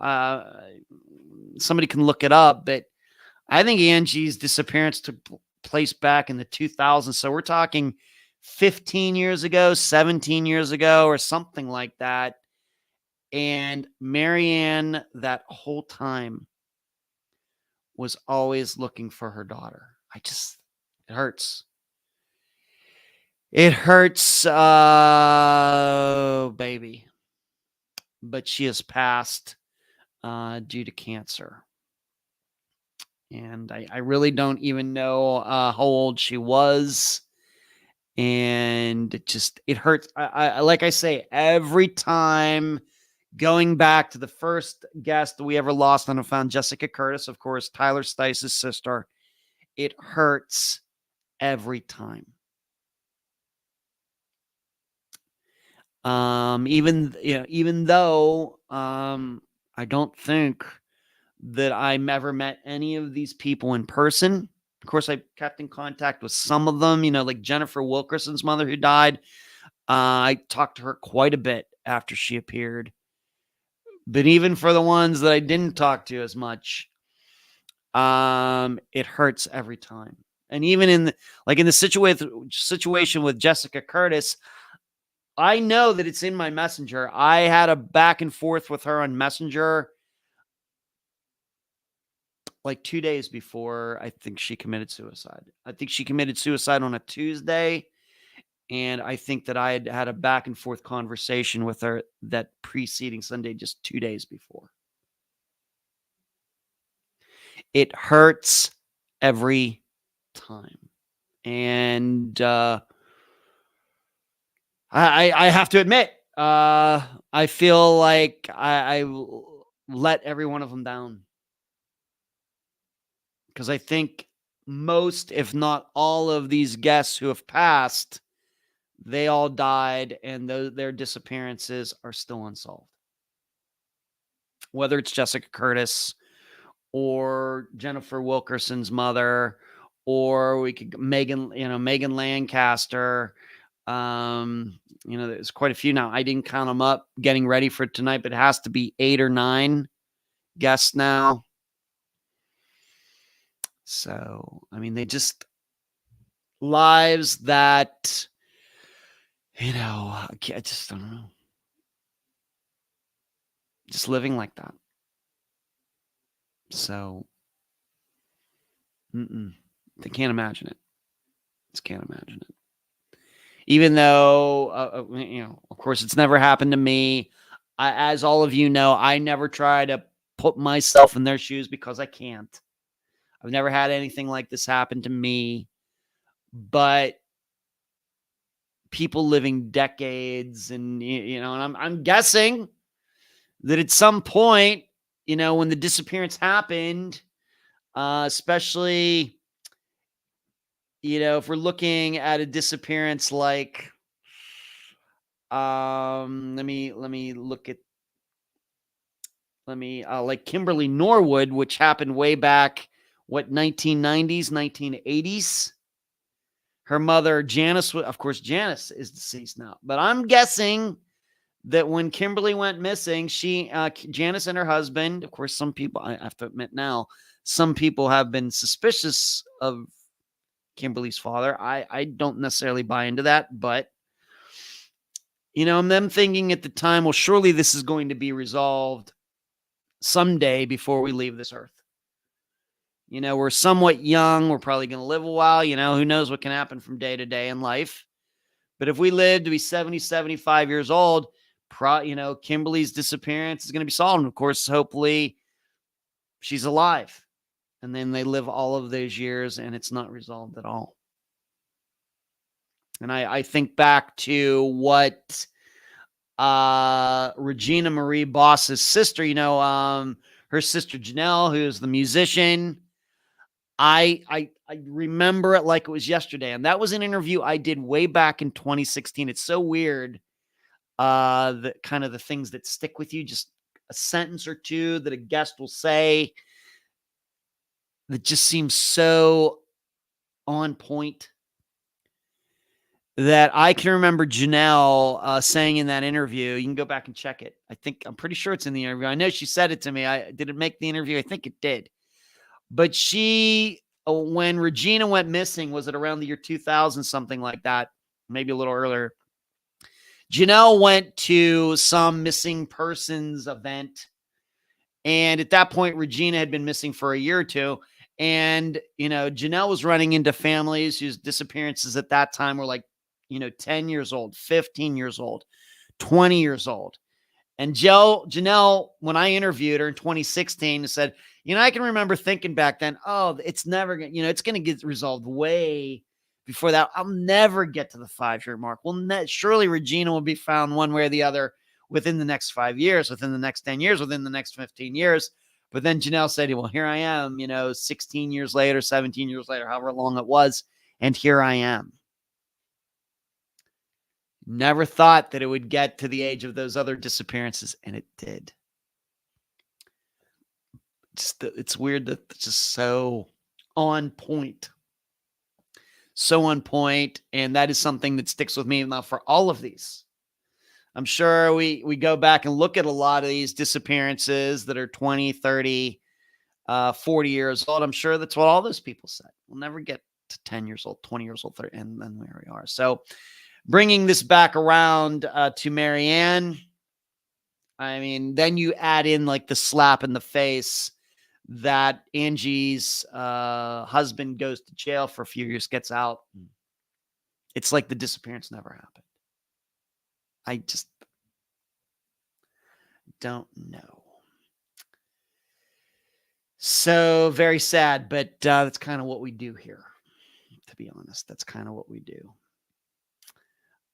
Somebody can look it up, but I think Angie's disappearance took place back in the 2000s. So we're talking 15 years ago, 17 years ago, or something like that. And Maryann, that whole time, was always looking for her daughter. It hurts. It hurts, baby. But she has passed due to cancer. And I really don't even know how old she was. And it hurts. I like I say, every time, going back to the first guest that we ever lost on Unfound, Jessica Curtis, of course, Tyler Stice's sister, it hurts every time. Even though I don't think that I ever met any of these people in person. Of course, I kept in contact with some of them, like Jennifer Wilkerson's mother, who died. I talked to her quite a bit after she appeared. But even for the ones that I didn't talk to as much, it hurts every time. And even in the situation with Jessica Curtis, I know that it's in my Messenger. I had a back and forth with her on Messenger like 2 days before I think she committed suicide. I think she committed suicide on a Tuesday. And I think that I had a back and forth conversation with her that preceding Sunday, just 2 days before. It hurts every time. And I have to admit, I feel like I let every one of them down. Because I think most, if not all, of these guests who have passed, they all died, and their disappearances are still unsolved. Whether it's Jessica Curtis or Jennifer Wilkerson's mother, or we could Megan Lancaster. There's quite a few now. I didn't count them up getting ready for tonight, but it has to be 8 or 9 guests now. So, I mean, they just lives that, I just don't know. Just living like that. So, they can't imagine it. Just can't imagine it. Even though, of course, it's never happened to me. As all of you know, I never try to put myself in their shoes because I can't. I've never had anything like this happen to me. But people living decades, and and I'm guessing that at some point, when the disappearance happened, especially, if we're looking at a disappearance like, let me look at, like Kimberly Norwood, which happened way back, 1990s, 1980s. Her mother, Janice, of course, Janice is deceased now, but I'm guessing that when Kimberly went missing, Janice and her husband, of course, some people, I have to admit now, some people have been suspicious of Kimberly's father. I don't necessarily buy into that, but, I'm them thinking at the time, well, surely this is going to be resolved someday before we leave this earth. We're somewhat young. We're probably going to live a while. Who knows what can happen from day to day in life. But if we live to be 70, 75 years old, Kimberly's disappearance is going to be solved. And of course, hopefully she's alive. And then they live all of those years and it's not resolved at all. And I think back to what Regina Marie Boss's sister, her sister Janelle, who's the musician. I remember it like it was yesterday. And that was an interview I did way back in 2016. It's so weird. The kind of the things that stick with you, just a sentence or two that a guest will say that just seems so on point, that I can remember Janelle saying in that interview. You can go back and check it. I'm pretty sure it's in the interview. I know she said it to me. Did it make the interview? I think it did. But when Regina went missing, was it around the year 2000, something like that, maybe a little earlier? Janelle went to some missing persons event. And at that point, Regina had been missing for a year or two. And, Janelle was running into families whose disappearances at that time were like, 10 years old, 15 years old, 20 years old. And Janelle, when I interviewed her in 2016, said, I can remember thinking back then, oh, it's never going to, it's going to get resolved way before that. I'll never get to the 5-year mark. Well, surely Regina will be found one way or the other within the next 5 years, within the next 10 years, within the next 15 years. But then Janelle said, well, here I am, 16 years later, 17 years later, however long it was. And here I am. Never thought that it would get to the age of those other disappearances, and it did. It's weird that it's just so on point. So on point, and that is something that sticks with me now for all of these. I'm sure we go back and look at a lot of these disappearances that are 20, 30, 40 years old. I'm sure that's what all those people said. We'll never get to 10 years old, 20 years old, 30, and then there we are. So bringing this back around to Maryann, I mean, then you add in like the slap in the face that Angie's husband goes to jail for a few years, gets out. It's like the disappearance never happened. I just don't know. So very sad, but that's kind of what we do here, to be honest. That's kind of what we do.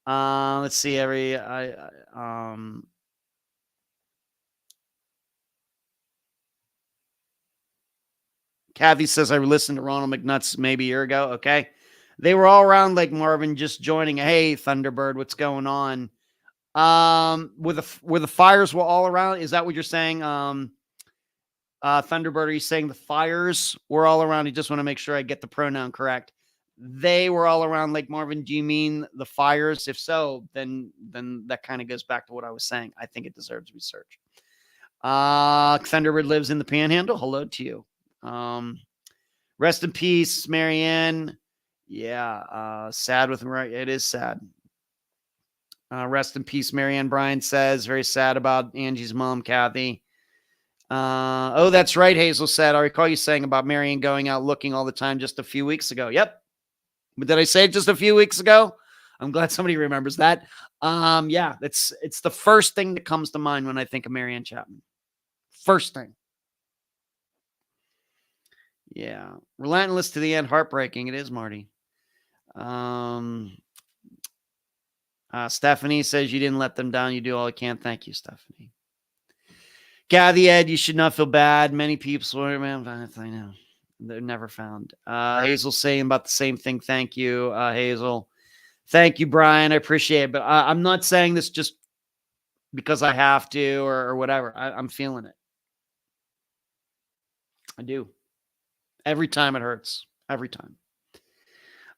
Let's see. Kathy says, I listened to Ronald McNutt's maybe a year ago. Okay. They were all around Lake Marvin just joining. Hey, Thunderbird, what's going on? Were the fires were all around? Is that what you're saying? Thunderbird, are you saying the fires were all around? I just want to make sure I get the pronoun correct. They were all around Lake Marvin. Do you mean the fires? If so, then that kind of goes back to what I was saying. I think it deserves research. Thunderbird lives in the Panhandle. Hello to you. Rest in peace, Maryann. Yeah, sad with him. It is sad. Rest in peace, Maryann. Brian says, very sad about Angie's mom, Kathy. Oh, that's right, Hazel said. I recall you saying about Maryann going out looking all the time just a few weeks ago. Yep. But did I say it just a few weeks ago? I'm glad somebody remembers that. Yeah, it's the first thing that comes to mind when I think of Maryann Chapman. First thing. Yeah. Relentless to the end, heartbreaking. It is, Marty. Stephanie says you didn't let them down. You do all you can. Thank you, Stephanie. Gathy Ed, you should not feel bad. Many people, man, I know. They're never found. Hazel saying about the same thing. Thank you, Hazel. Thank you, Brian. I appreciate it. But I'm not saying this just because I have to or whatever. I'm feeling it. I do. Every time it hurts. Every time.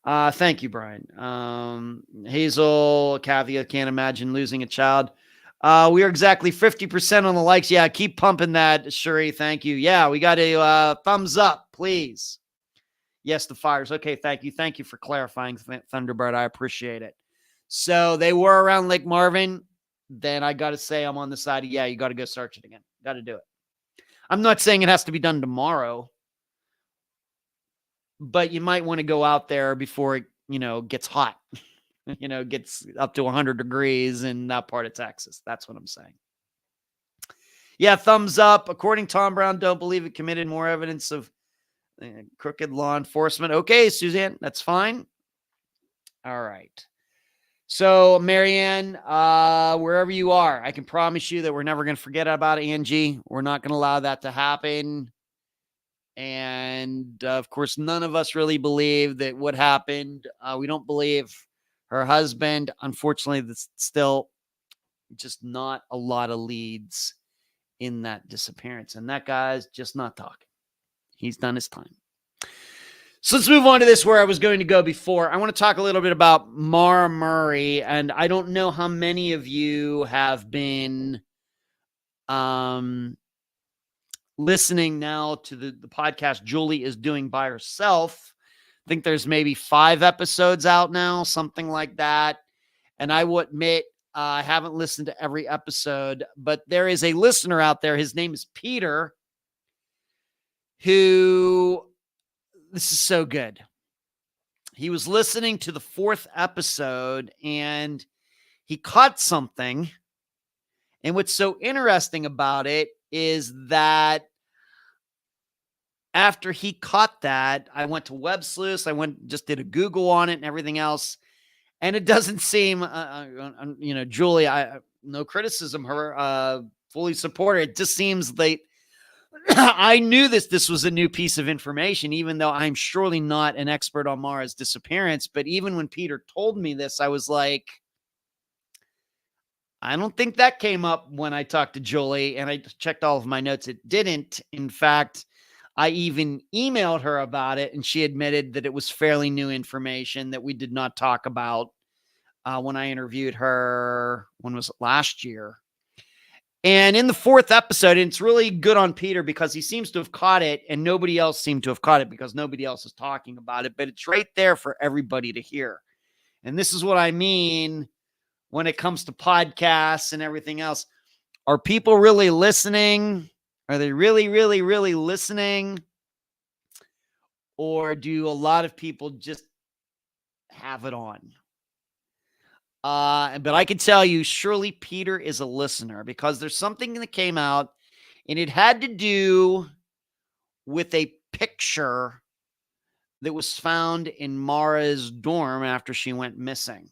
Thank you, Brian. Hazel, Kathy, I can't imagine losing a child. We are exactly 50% on the likes. Yeah, keep pumping that, Shuri. Thank you. Yeah, we got a thumbs up, please. Yes, the fires. Okay, thank you. Thank you for clarifying, Thunderbird. I appreciate it. So they were around Lake Marvin. Then I got to say I'm on the side of, yeah, you got to go search it again. Got to do it. I'm not saying it has to be done tomorrow, but you might want to go out there before it, gets hot. Gets up to 100 degrees in that part of Texas. That's what I'm saying. Yeah, thumbs up. According to Tom Brown, don't believe it committed more evidence of crooked law enforcement. Okay, Suzanne, that's fine. All right. So, Maryann, wherever you are, I can promise you that we're never going to forget about Angie. We're not going to allow that to happen. And, of course, none of us really believe that what happened. We don't believe her husband. Unfortunately, there's still just not a lot of leads in that disappearance. And that guy's just not talking. He's done his time. So let's move on to this where I was going to go before. I want to talk a little bit about Maura Murray. And I don't know how many of you have been listening now to the podcast Julie is doing by herself. I think there's maybe 5 episodes out now, something like that. And I will admit, I haven't listened to every episode, but there is a listener out there. His name is Peter, who, this is so good. He was listening to the 4th episode and he caught something. And what's so interesting about it is that after he caught that, I went to Web Sleuth. I just did a Google on it and everything else. And it doesn't seem, Julie, no criticism, her fully support it. It just seems like I knew this was a new piece of information, even though I'm surely not an expert on Maura's disappearance. But even when Peter told me this, I was like, I don't think that came up when I talked to Julie, and I checked all of my notes. It didn't. In fact, I even emailed her about it, and she admitted that it was fairly new information that we did not talk about when I interviewed her. When was it? Last year. And in the 4th episode, and it's really good on Peter because he seems to have caught it, and nobody else seemed to have caught it because nobody else is talking about it. But it's right there for everybody to hear. And this is what I mean when it comes to podcasts and everything else. Are people really listening? Are they really, really, really listening? Or do a lot of people just have it on? But I can tell you, surely Peter is a listener because there's something that came out and it had to do with a picture that was found in Maura's dorm after she went missing.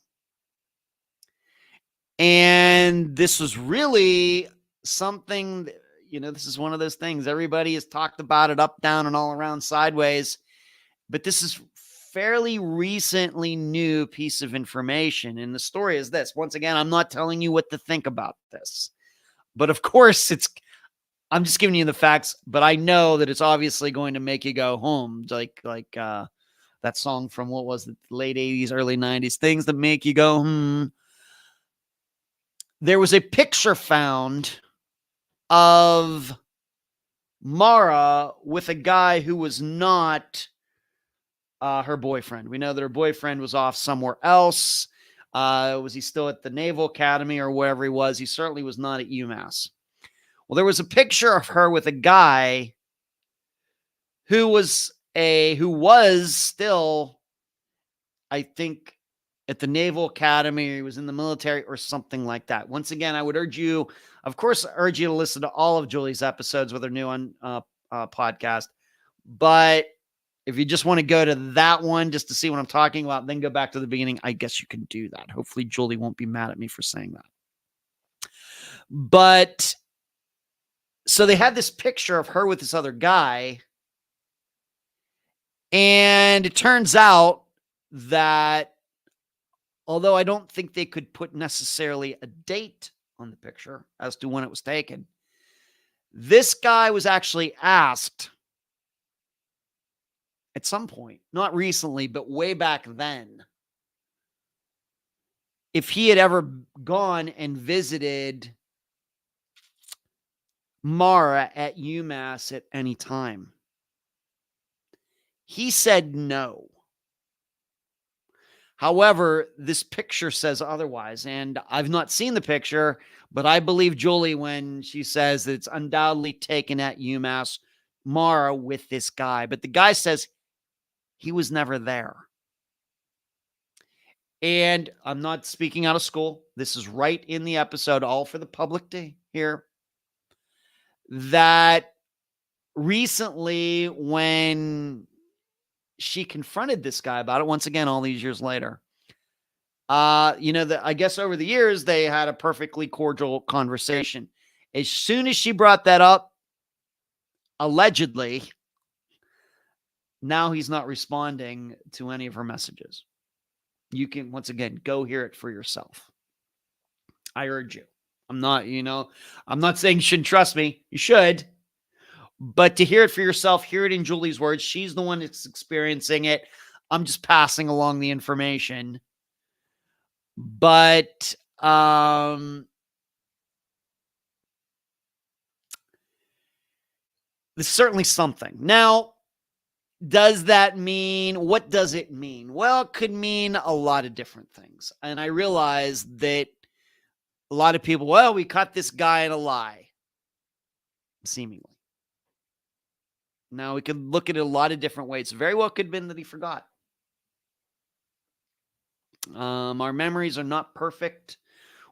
And this was really something, this is one of those things. Everybody has talked about it up, down, and all around sideways. But this is fairly recently new piece of information. And the story is this. Once again, I'm not telling you what to think about this. But of course, I'm just giving you the facts. But I know that it's obviously going to make you go home. Like that song from, what was it, late 80s, early 90s. Things that make you go, There was a picture found of Maura with a guy who was not her boyfriend. We know that her boyfriend was off somewhere else. Was he still at the Naval Academy or wherever he was? He certainly was not at UMass. Well, there was a picture of her with a guy who was still, I think, at the Naval Academy, or he was in the military or something like that. Once again, I would urge you, of course, urge you to listen to all of Julie's episodes with her new podcast. But if you just want to go to that one just to see what I'm talking about, then go back to the beginning, I guess you can do that. Hopefully Julie won't be mad at me for saying that. But so they had this picture of her with this other guy. And it turns out that although I don't think they could put necessarily a date on the picture as to when it was taken, this guy was actually asked at some point, not recently, but way back then, if he had ever gone and visited Maura at UMass at any time. He said no. However, this picture says otherwise, and I've not seen the picture, but I believe Julie when she says that it's undoubtedly taken at UMass Maura with this guy. But the guy says he was never there. And I'm not speaking out of school. This is right in the episode, all for the public to hear. That recently, when she confronted this guy about it, once again, all these years later, I guess over the years, they had a perfectly cordial conversation. As soon as she brought that up, allegedly, now he's not responding to any of her messages. You can, once again, go hear it for yourself. I urge you. I'm not saying you shouldn't trust me. You should. But to hear it for yourself, hear it in Julie's words. She's the one that's experiencing it. I'm just passing along the information. But this is certainly something. Now, does that mean, what does it mean? Well, it could mean a lot of different things. And I realize that a lot of people, well, we caught this guy in a lie, seemingly. Now, we could look at it a lot of different ways. Very well could have been that he forgot. Our memories are not perfect.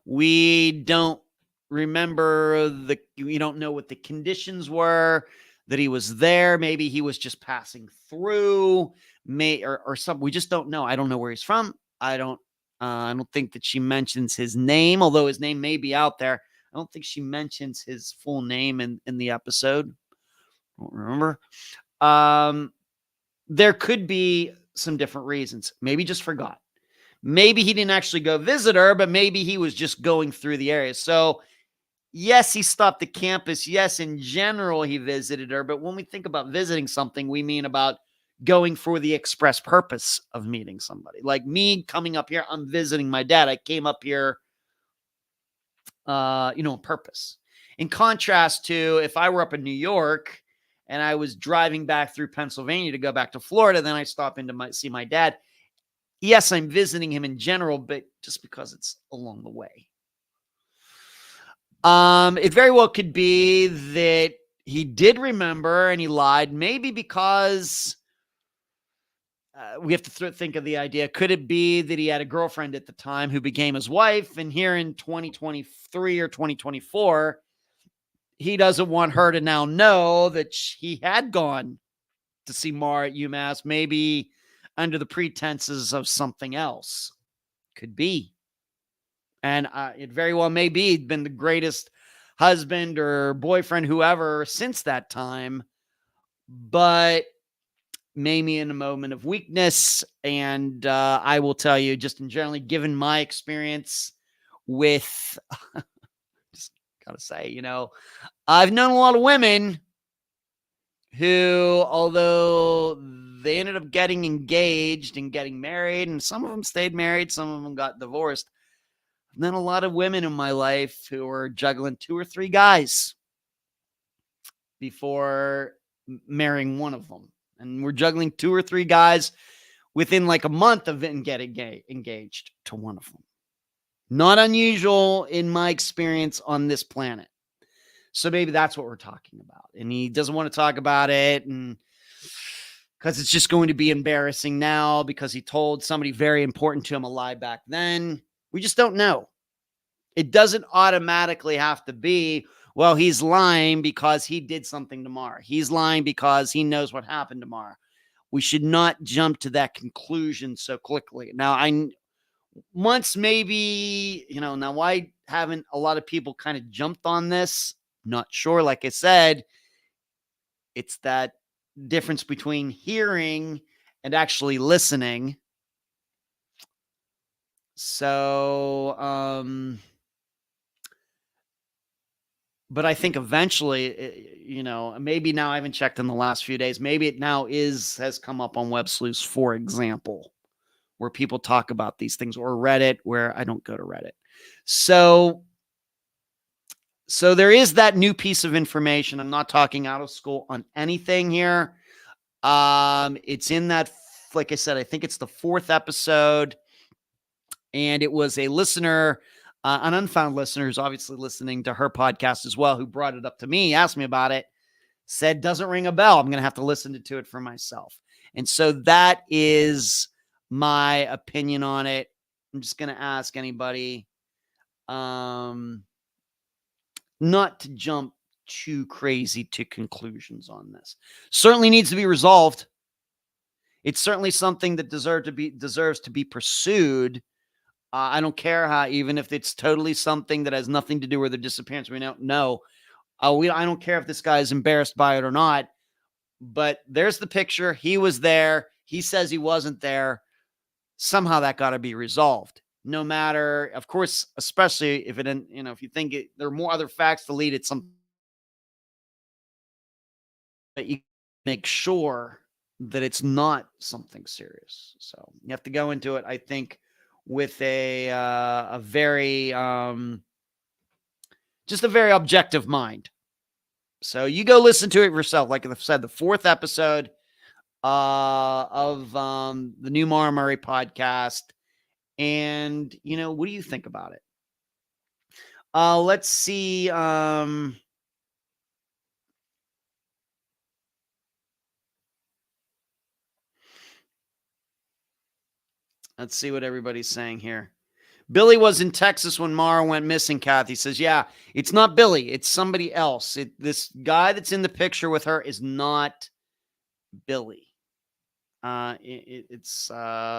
We don't remember we don't know what the conditions were, that he was there. Maybe he was just passing through, or something. We just don't know. I don't know where he's from. I don't think that she mentions his name, although his name may be out there. I don't think she mentions his full name in the episode. I don't remember. There could be some different reasons. Maybe just forgot. Maybe he didn't actually go visit her, but maybe he was just going through the area. So, yes, he stopped the campus. Yes, in general, he visited her. But when we think about visiting something, we mean about going for the express purpose of meeting somebody. Like me coming up here, I'm visiting my dad. I came up here, on purpose. In contrast to if I were up in New York and I was driving back through Pennsylvania to go back to Florida, then I stop in to see my dad. Yes, I'm visiting him in general, but just because it's along the way. It very well could be that he did remember and he lied, maybe because we have to think of the idea. Could it be that he had a girlfriend at the time who became his wife, and here in 2023 or 2024, he doesn't want her to now know that he had gone to see Maura at UMass, maybe under the pretenses of something else. Could be. And it very well may be been the greatest husband or boyfriend, whoever, since that time. But maybe in a moment of weakness. And I will tell you, just in generally, given my experience with, just got to say, I've known a lot of women who, although they ended up getting engaged and getting married, and some of them stayed married, some of them got divorced. I've known a lot of women in my life who were juggling 2 or 3 guys before marrying one of them. And we're juggling 2 or 3 guys within like a month of getting engaged to one of them. Not unusual in my experience on this planet. So maybe that's what we're talking about. And he doesn't want to talk about it, and because it's just going to be embarrassing now because he told somebody very important to him a lie back then. We just don't know. It doesn't automatically have to be, well, he's lying because he did something tomorrow. He's lying because he knows what happened tomorrow. We should not jump to that conclusion so quickly. Now, once maybe, now why haven't a lot of people kind of jumped on this? Not sure. Like I said, it's that difference between hearing and actually listening. So, but I think eventually, maybe now I haven't checked in the last few days. Maybe it now has come up on Web Sleuths, for example, where people talk about these things, or Reddit, where I don't go to Reddit. So there is that new piece of information. I'm not talking out of school on anything here. It's in that, like I said, I think it's the 4th episode, and it was a listener, an Unfound listener who's obviously listening to her podcast as well, who brought it up to me, asked me about it, said, doesn't ring a bell. I'm going to have to listen to it for myself. And so that is my opinion on it. I'm just going to ask anybody not to jump too crazy to conclusions on this. Certainly needs to be resolved. It's certainly something that deserves to be pursued. I don't care how, even if it's totally something that has nothing to do with the disappearance. We don't know. I don't care if this guy is embarrassed by it or not. But there's the picture. He was there. He says he wasn't there. Somehow that got to be resolved. No matter, of course, especially if if you think there are more other facts to lead it, something that you make sure that it's not something serious. So you have to go into it, I think, with a very just a very objective mind. So you go listen to it yourself. Like I said, the 4th episode of the new Maura Murray podcast. And, what do you think about it? Let's see. Let's see what everybody's saying here. Billy was in Texas when Maura went missing, Kathy says. Yeah, it's not Billy. It's somebody else. This guy that's in the picture with her is not Billy. It's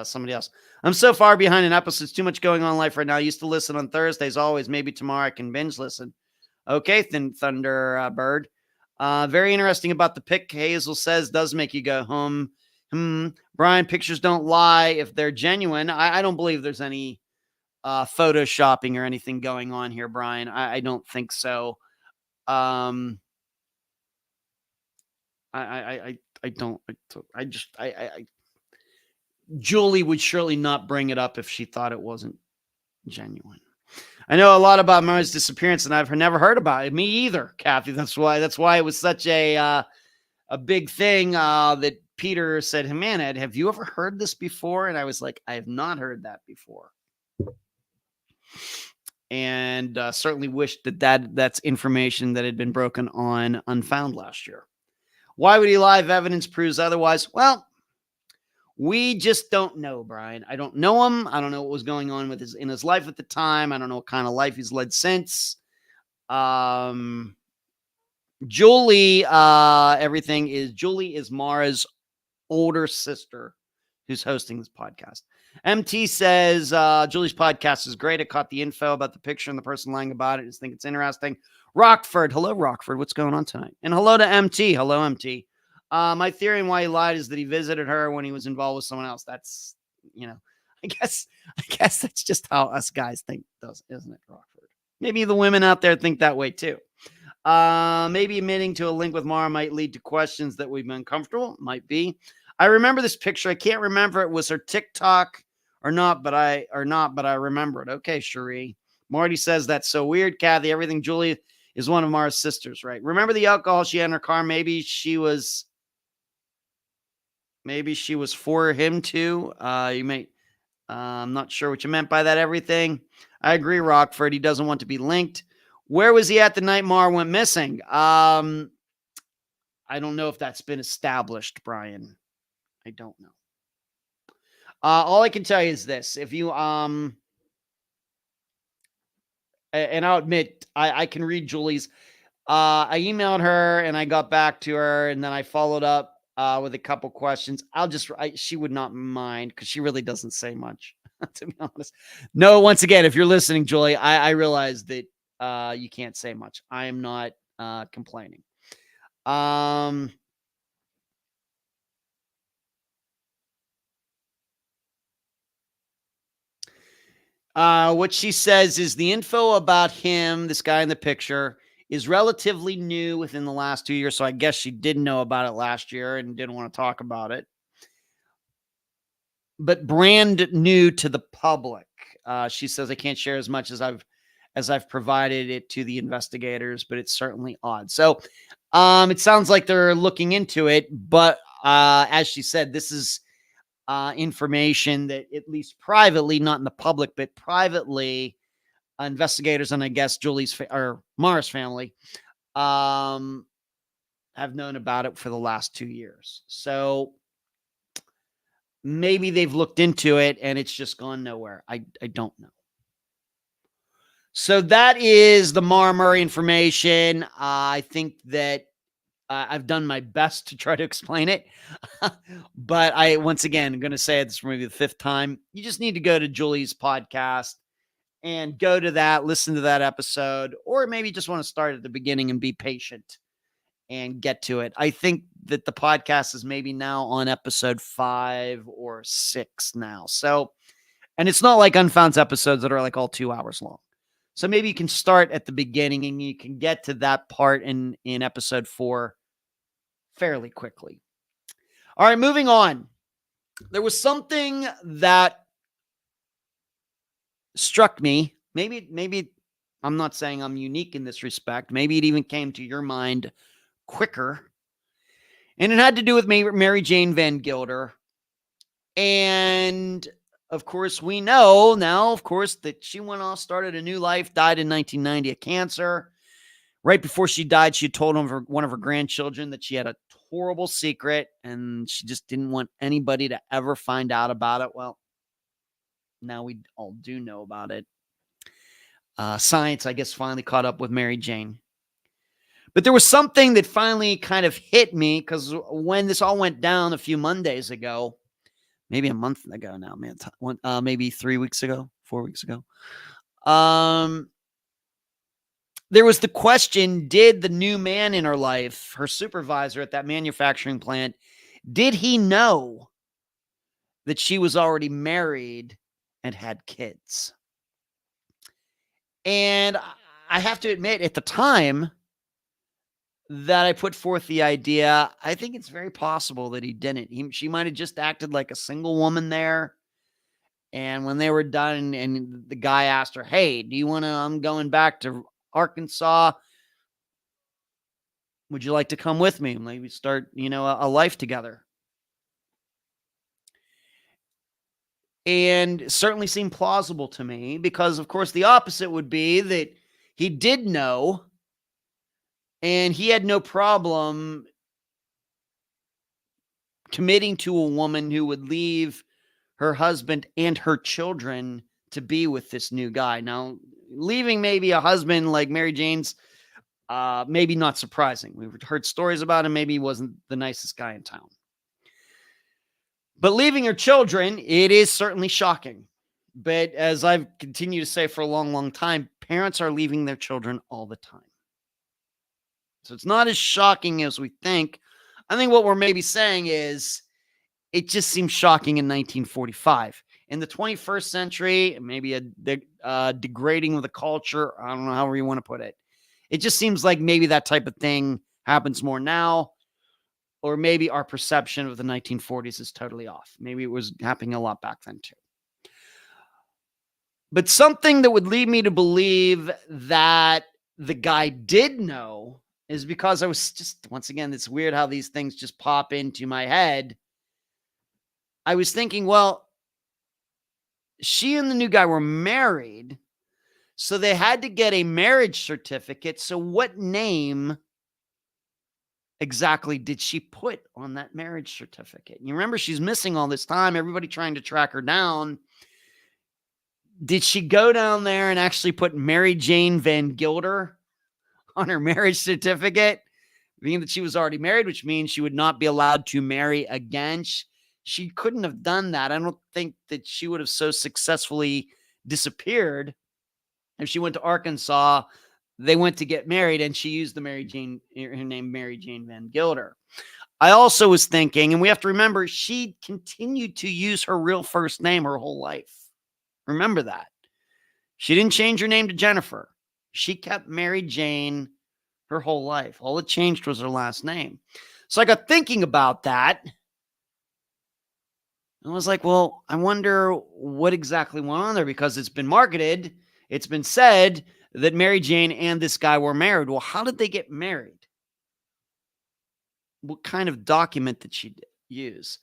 somebody else. I'm so far behind in episodes. Too much going on in life right now. I used to listen on Thursdays always. Maybe tomorrow I can binge listen. Okay, Thunderbird. Very interesting about the pic. Hazel says does make you go Brian, pictures don't lie if they're genuine. I don't believe there's any photoshopping or anything going on here, Brian. I don't think so. I don't. Julie would surely not bring it up if she thought it wasn't genuine. I know a lot about Murray's disappearance, and I've never heard about it. Me either, Kathy. That's why it was such a big thing that Peter said, "Hey, man, Ed, have you ever heard this before?" And I was like, I have not heard that before. And certainly wished that's information that had been broken on Unfound last year. Why would he lie if evidence proves otherwise? Well, we just don't know, Brian. I don't know him. I don't know what was going on in his life at the time. I don't know what kind of life he's led since. Julie, Julie is Maura's older sister who's hosting this podcast. MT says Julie's podcast is great. I caught the info about the picture and the person lying about it. I just think it's interesting. Rockford. Hello, Rockford. What's going on tonight? And hello to MT. Hello, MT. My theory on why he lied is that he visited her when he was involved with someone else. That's, I guess that's just how us guys think, isn't it, Rockford? Maybe the women out there think that way too. Maybe admitting to a link with Maura might lead to questions that we've been uncomfortable. Might be. I remember this picture. I can't remember if it was her TikTok or not, but I remember it. Okay, Cherie. Marty says that's so weird, Kathy. Everything Julie is one of Maura's sisters, right? Remember the alcohol she had in her car? Maybe she was for him too. I'm not sure what you meant by that. Everything. I agree, Rockford. He doesn't want to be linked. Where was he at the night Maura went missing? I don't know if that's been established, Brian. I don't know. All I can tell you is this: if you and I'll admit I can read Julie's. I emailed her and I got back to her, and then I followed up with a couple questions. She would not mind because she really doesn't say much, to be honest. No, once again, if you're listening, Julie, I realize that you can't say much. I am not complaining. What she says is the info about him, this guy in the picture, is relatively new within the last 2 years. So I guess she didn't know about it last year and didn't want to talk about it. But brand new to the public. She says I can't share as much as I've provided it to the investigators, but it's certainly odd. So it sounds like they're looking into it, but as she said, this is information that at least privately, not in the public, but privately, investigators and I guess or Maura's family have known about it for the last 2 years. So maybe they've looked into it and it's just gone nowhere. I don't know. So that is the Maura Murray information. I think that I've done my best to try to explain it. But once again, I'm going to say it, this for maybe the 5th time. You just need to go to Julie's podcast and go to that, listen to that episode, or maybe just want to start at the beginning and be patient and get to it. I think that the podcast is maybe now on episode 5 or 6 now. So, and it's not like Unfound's episodes that are like all 2 hours long. So maybe you can start at the beginning and you can get to that part in episode 4 fairly quickly. All right, moving on. There was something that struck me. Maybe I'm not saying I'm unique in this respect. Maybe it even came to your mind quicker. And it had to do with Mary Jane van Gilder. And of course, we know now, of course, that she went off, started a new life, died in 1990 of cancer. Right before she died, she told one of her grandchildren that she had a horrible secret and she just didn't want anybody to ever find out about it. Well, now we all do know about it. Science, I guess, finally caught up with Mary Jane. But there was something that finally kind of hit me because when this all went down a few Mondays ago, maybe a month ago now, man, maybe 3 weeks ago, 4 weeks ago, there was the question, did the new man in her life, her supervisor at that manufacturing plant, did he know that she was already married and had kids? And I have to admit, at the time that I put forth the idea, I think it's very possible that he didn't. She might have just acted like a single woman there. And when they were done and the guy asked her, hey, do you want to, I'm going back to Arkansas. Would you like to come with me? Maybe start, a life together. And it certainly seemed plausible to me because, of course, the opposite would be that he did know and he had no problem committing to a woman who would leave her husband and her children to be with this new guy. Now, leaving maybe a husband like Mary Jane's, maybe not surprising. We've heard stories about him. Maybe he wasn't the nicest guy in town. But leaving her children, it is certainly shocking. But as I've continued to say for a long, long time, parents are leaving their children all the time. So it's not as shocking as we think. I think what we're maybe saying is it just seems shocking in 1945. In the 21st century, maybe a degrading of the culture. I don't know, however you want to put it. It just seems like maybe that type of thing happens more now, or maybe our perception of the 1940s is totally off. Maybe it was happening a lot back then too. But something that would lead me to believe that the guy did know is because I was just, once again, it's weird how these things just pop into my head. I was thinking, well, she and the new guy were married. So they had to get a marriage certificate. So what name exactly did she put on that marriage certificate? You remember, she's missing all this time, everybody trying to track her down. Did she go down there and actually put Mary Jane van Gilder on her marriage certificate, being that she was already married, which means she would not be allowed to marry again? She couldn't have done that. I don't think that she would have so successfully disappeared if she went to Arkansas. They went to get married, and she used her name, Mary Jane van Gilder. I also was thinking, and we have to remember, she continued to use her real first name her whole life. Remember that. She didn't change her name to Jennifer. She kept Mary Jane her whole life. All it changed was her last name. So I got thinking about that. I was like, well, I wonder what exactly went on there, because it's been marketed. It's been said that Mary Jane and this guy were married. Well, how did they get married? What kind of document did she use?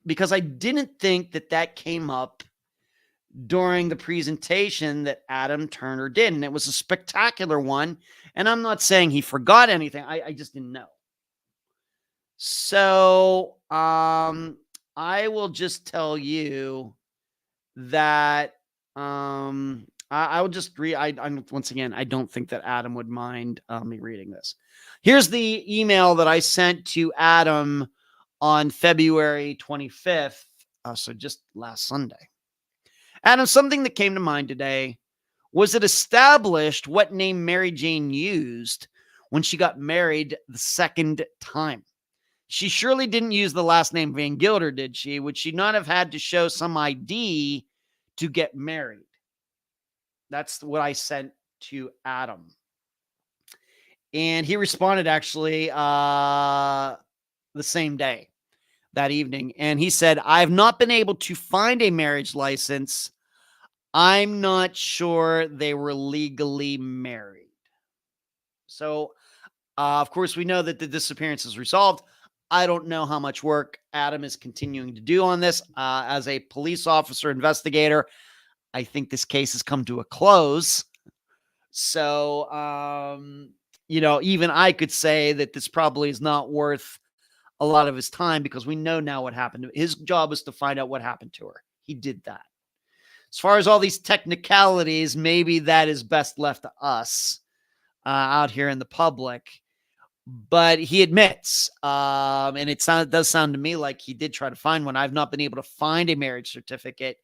Because I didn't think that came up during the presentation that Adam Turner did, and it was a spectacular one. And I'm not saying he forgot anything. I just didn't know. So I will just tell you that I will just read. Once again, I don't think that Adam would mind me reading this. Here's the email that I sent to Adam on February 25th. So just last Sunday. Adam, something that came to mind today. Was it established what name Mary Jane used when she got married the second time? She surely didn't use the last name Van Gilder, did she? Would she not have had to show some ID to get married? That's what I sent to Adam. And he responded actually the same day, that evening. And he said, I've not been able to find a marriage license. I'm not sure they were legally married. So, of course, we know that the disappearance is resolved. I don't know how much work Adam is continuing to do on this. As a police officer, investigator, I think this case has come to a close. So, even I could say that this probably is not worth a lot of his time, because we know now what happened. His job is to find out what happened to her. He did that. As far as all these technicalities, maybe that is best left to us out here in the public. But he admits, and it does sound to me like he did try to find one. I've not been able to find a marriage certificate.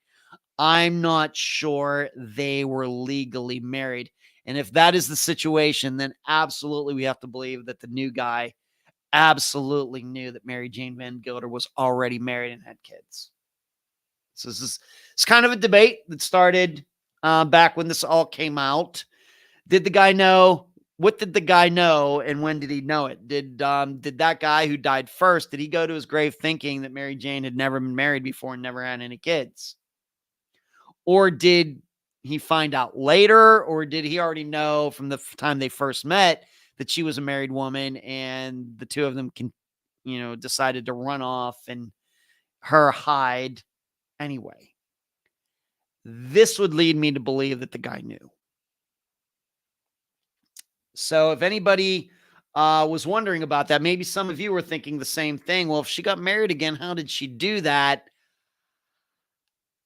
I'm not sure they were legally married. And if that is the situation, then absolutely we have to believe that the new guy absolutely knew that Mary Jane van Gilder was already married and had kids. So it's kind of a debate that started back when this all came out. Did the guy know? What did the guy know, and when did he know it? Did that guy who died first, did he go to his grave thinking that Mary Jane had never been married before and never had any kids? Or did he find out later, or did he already know from the time they first met that she was a married woman, and the two of them decided to run off and her hide anyway? This would lead me to believe that the guy knew. So if anybody was wondering about that, maybe some of you were thinking the same thing. Well, if she got married again, how did she do that?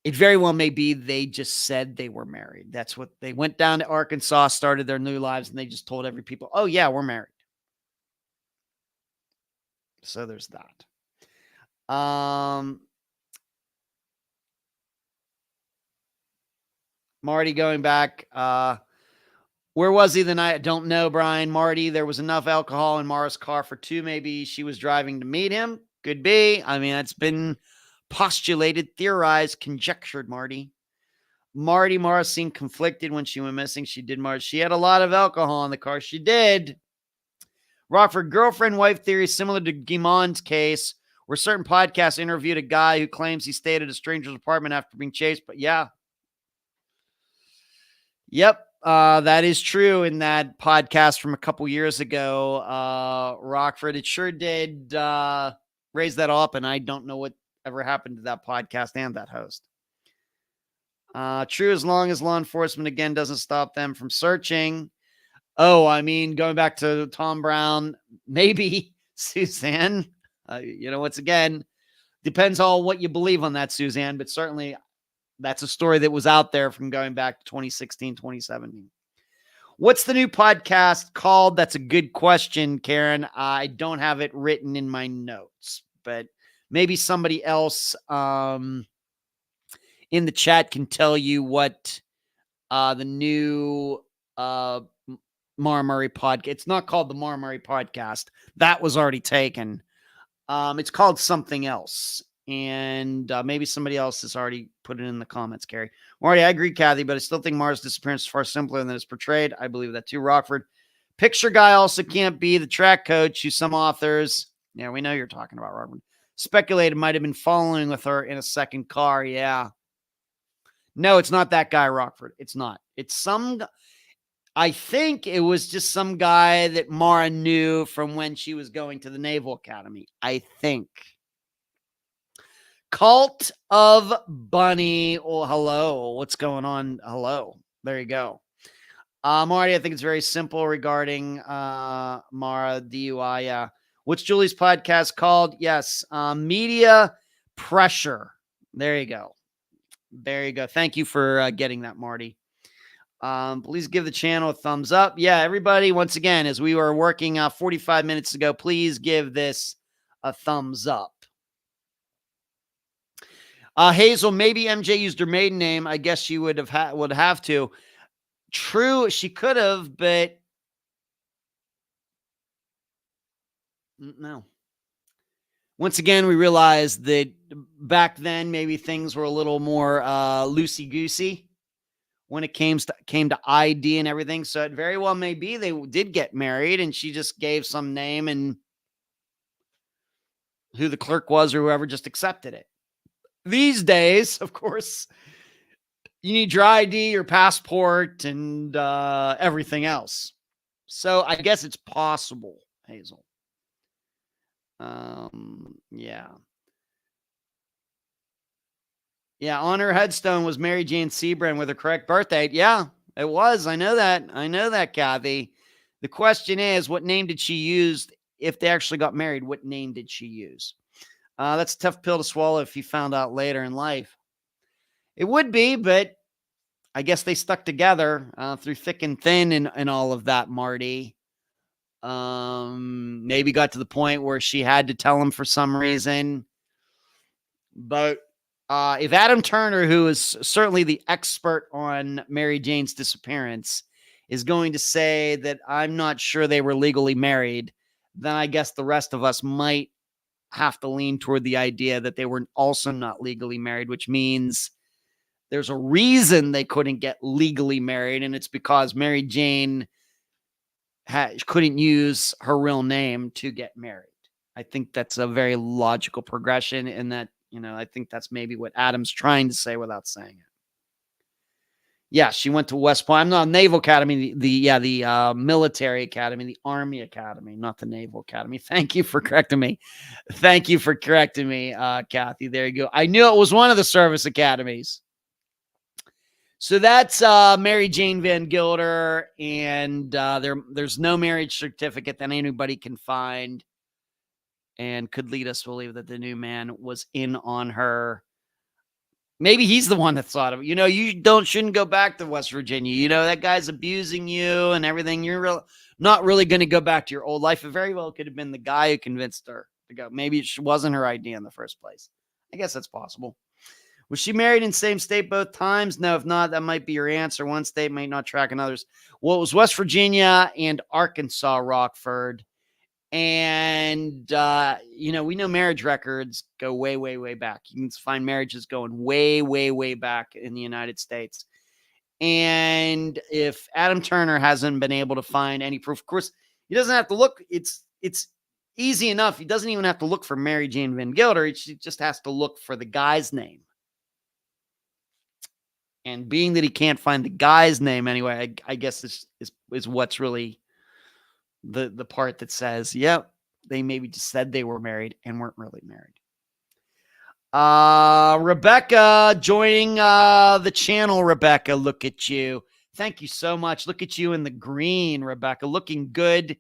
It very well may be they just said they were married. That's what they went down to Arkansas, started their new lives, and they just told every people, oh yeah, we're married. So there's that. Marty going back. Where was he the night? I don't know, Brian. Marty, there was enough alcohol in Maura's car for two. Maybe she was driving to meet him. Could be. I mean, that's been postulated, theorized, conjectured, Marty. Maura seemed conflicted when she went missing. She had a lot of alcohol in the car. She did. Rockford, girlfriend-wife theory similar to Guimond's case, where certain podcasts interviewed a guy who claims he stayed at a stranger's apartment after being chased. But yeah. Yep. That is true in that podcast from a couple years ago, Rockford. It sure did raise that up, and I don't know what ever happened to that podcast and that host. True, as long as law enforcement again doesn't stop them from searching. Oh, I mean, going back to Tom Brown, maybe Suzanne. Once again, depends on what you believe on that, Suzanne, but certainly that's a story that was out there from going back to 2016, 2017. What's the new podcast called? That's a good question, Karen. I don't have it written in my notes, but maybe somebody else in the chat can tell you what the new Maura Murray podcast. It's not called the Maura Murray podcast. That was already taken. It's called something else. And maybe somebody else has already put it in the comments, Carrie. Marty, I agree, Kathy, but I still think Mara's disappearance is far simpler than it's portrayed. I believe that too. Rockford. Picture guy also can't be the track coach who some authors, yeah, we know you're talking about, Rockford, speculated might have been following with her in a second car. Yeah. No, it's not that guy, Rockford. It's not. It's some, I think it was just some guy that Maura knew from when she was going to the Naval Academy. I think. Cult of Bunny. Oh, hello. What's going on? Hello. There you go. Marty, I think it's very simple regarding Maura DUI. Yeah. What's Julie's podcast called? Yes. Media Pressure. There you go. There you go. Thank you for getting that, Marty. Please give the channel a thumbs up. Yeah, everybody, once again, as we were working 45 minutes ago, please give this a thumbs up. Hazel, maybe MJ used her maiden name. I guess she would have to. True, she could have, but no. Once again, we realized that back then maybe things were a little more loosey-goosey when it came to ID and everything. So it very well may be they did get married and she just gave some name and who the clerk was or whoever just accepted it. These days, of course, you need your ID, your passport, and everything else. So I guess it's possible, Hazel. Yeah. Yeah, on her headstone was Mary Jane Sebren with her correct birth date. Yeah, it was. I know that. I know that, Kathy. The question is, what name did she use if they actually got married? What name did she use? That's a tough pill to swallow if you found out later in life. It would be, but I guess they stuck together through thick and thin and all of that, Marty. Maybe got to the point where she had to tell him for some reason. But if Adam Turner, who is certainly the expert on Mary Jane's disappearance, is going to say that I'm not sure they were legally married, then I guess the rest of us might have to lean toward the idea that they were also not legally married, which means there's a reason they couldn't get legally married, and it's because Mary Jane couldn't use her real name to get married. I think that's a very logical progression, and that, I think that's maybe what Adam's trying to say without saying it. Yeah, she went to West Point. I'm not Naval Academy, the military academy, the Army Academy, not the Naval Academy. Thank you for correcting me. Thank you for correcting me, Kathy. There you go. I knew it was one of the service academies. So that's Mary Jane van Gilder, and there's no marriage certificate that anybody can find, and could lead us to believe that the new man was in on her. Maybe he's the one that thought of it. You shouldn't go back to West Virginia. That guy's abusing you and everything. You're not really going to go back to your old life. It very well could have been the guy who convinced her to go. Maybe it wasn't her idea in the first place. I guess that's possible. Was she married in the same state both times? No, if not, that might be your answer. One state might not track another's. Well, it was West Virginia and Arkansas, Rockford. And, we know marriage records go way, way, way back. You can find marriages going way, way, way back in the United States. And if Adam Turner hasn't been able to find any proof, of course, he doesn't have to look. It's easy enough. He doesn't even have to look for Mary Jane van Gilder. He just has to look for the guy's name. And being that he can't find the guy's name anyway, I guess this is what's really the part that says, yep, they maybe just said they were married and weren't really married. Rebecca joining the channel. Rebecca, look at you. Thank you so much. Look at you in the green, Rebecca. Looking good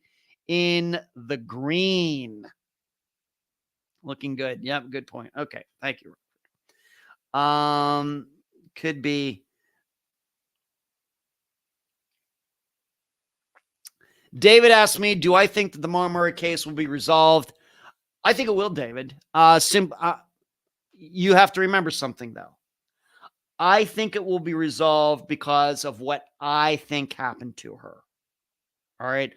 in the green. Looking good. Yep, good point. Okay, thank you. Could be. David asked me, do I think that the Maura Murray case will be resolved? I think it will, David. You have to remember something, though. I think it will be resolved because of what I think happened to her. All right.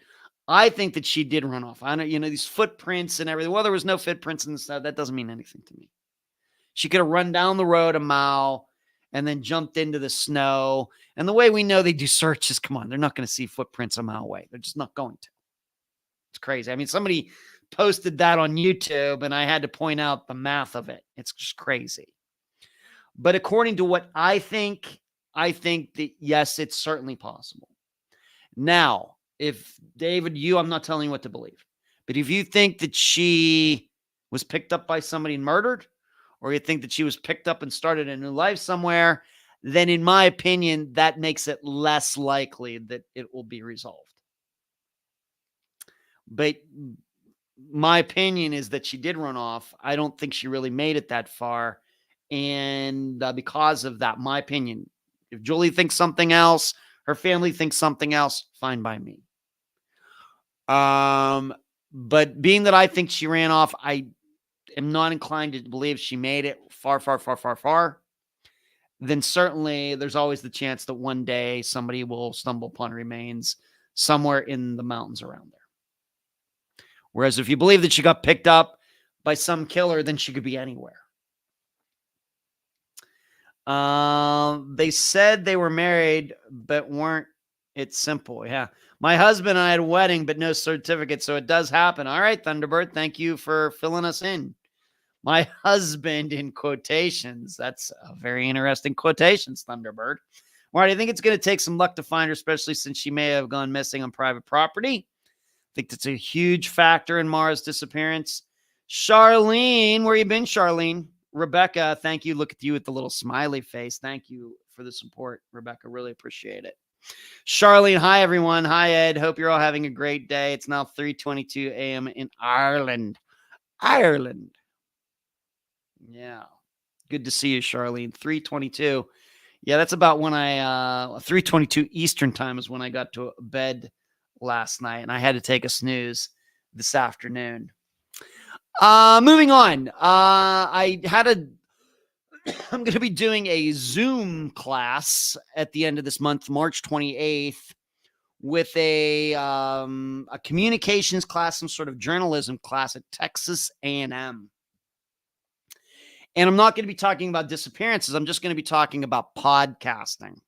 I think that she did run off. I know, these footprints and everything. Well, there was no footprints and stuff. That doesn't mean anything to me. She could have run down the road a mile and then jumped into the snow. And the way we know they do searches, come on, they're not going to see footprints a mile away. They're just not going to. It's crazy. I mean, somebody posted that on YouTube and I had to point out the math of it. It's just crazy. But according to what I think that, yes, it's certainly possible. Now, if David, I'm not telling you what to believe, but if you think that she was picked up by somebody and murdered, or you think that she was picked up and started a new life somewhere, then in my opinion, that makes it less likely that it will be resolved. But my opinion is that she did run off. I don't think she really made it that far. And because of that, my opinion, if Julie thinks something else, her family thinks something else, fine by me. But being that I think she ran off, I am not inclined to believe she made it far, then certainly there's always the chance that one day somebody will stumble upon remains somewhere in the mountains around there. Whereas if you believe that she got picked up by some killer, then she could be anywhere. They said they were married, but weren't. It's simple. Yeah. My husband and I had a wedding, but no certificate. So it does happen. All right, Thunderbird. Thank you for filling us in. My husband in quotations. That's a very interesting quotations, Thunderbird. Marty, I think it's going to take some luck to find her, especially since she may have gone missing on private property. I think that's a huge factor in Maura's disappearance. Charlene, where you been, Charlene? Rebecca, thank you. Look at you with the little smiley face. Thank you for the support, Rebecca. Really appreciate it. Charlene, hi, everyone. Hi, Ed. Hope you're all having a great day. It's now 3:22 a.m. in Ireland. Yeah. Good to see you, Charlene. 3:22. Yeah, that's about when 3:22 Eastern time is when I got to bed last night, and I had to take a snooze this afternoon. Moving on. I'm going to be doing a Zoom class at the end of this month, March 28th, with a communications class, some sort of journalism class at Texas A&M. And I'm not going to be talking about disappearances. I'm just going to be talking about podcasting.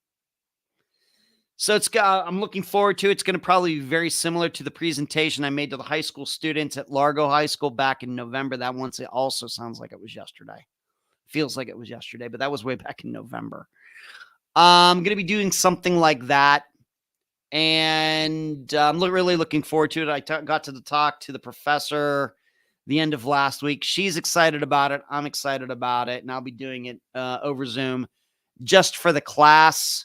So I'm looking forward to it. It's going to probably be very similar to the presentation I made to the high school students at Largo High School back in November. That one also sounds like it was yesterday. Feels like it was yesterday, but that was way back in November. I'm going to be doing something like that. And I'm really looking forward to it. I got to talk to the professor the end of last week. She's excited about it. I'm excited about it. And I'll be doing it over Zoom just for the class.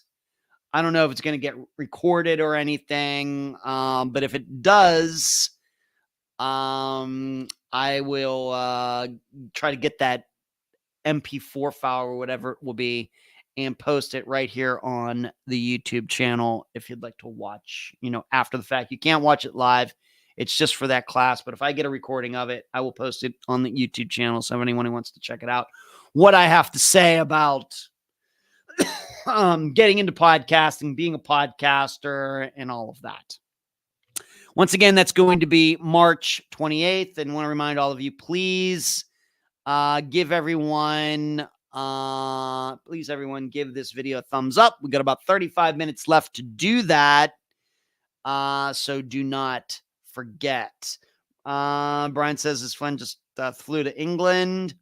I don't know if it's going to get recorded or anything. But if it does, I will try to get that MP4 file or whatever it will be and post it right here on the YouTube channel if you'd like to watch, after the fact. You can't watch it live. It's just for that class. But if I get a recording of it, I will post it on the YouTube channel. So anyone who wants to check it out, what I have to say about getting into podcasting, being a podcaster, and all of that. Once again, that's going to be March 28th. And I want to remind all of you, please give everyone give this video a thumbs up. We got about 35 minutes left to do that. So do not forget. Brian says his friend just flew to England.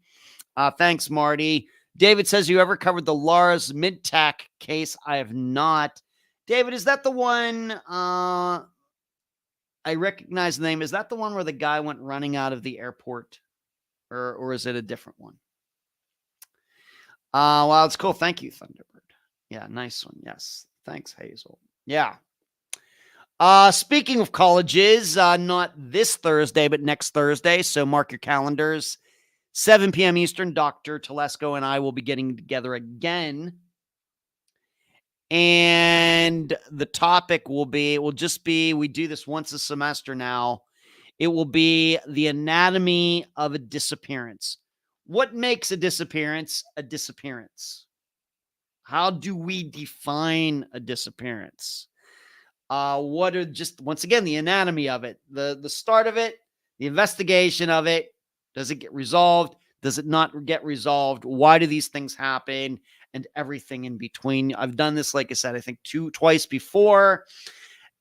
Thanks, Marty. David says, you ever covered the Lars Midtak case? I have not. David, is that the one? I recognize the name. Is that the one where the guy went running out of the airport? Or is it a different one? Well, it's cool. Thank you, Thunderbird. Yeah, nice one. Yes. Thanks, Hazel. Yeah. Speaking of colleges, not this Thursday, but next Thursday. So mark your calendars. 7 p.m. Eastern, Dr. Telesco and I will be getting together again. And the topic will just be, we do this once a semester now. It will be the anatomy of a disappearance. What makes a disappearance a disappearance? How do we define a disappearance? What are just, once again, the anatomy of it, the start of it, the investigation of it. Does it get resolved? Does it not get resolved? Why do these things happen? And everything in between. I've done this, like I said, I think twice before.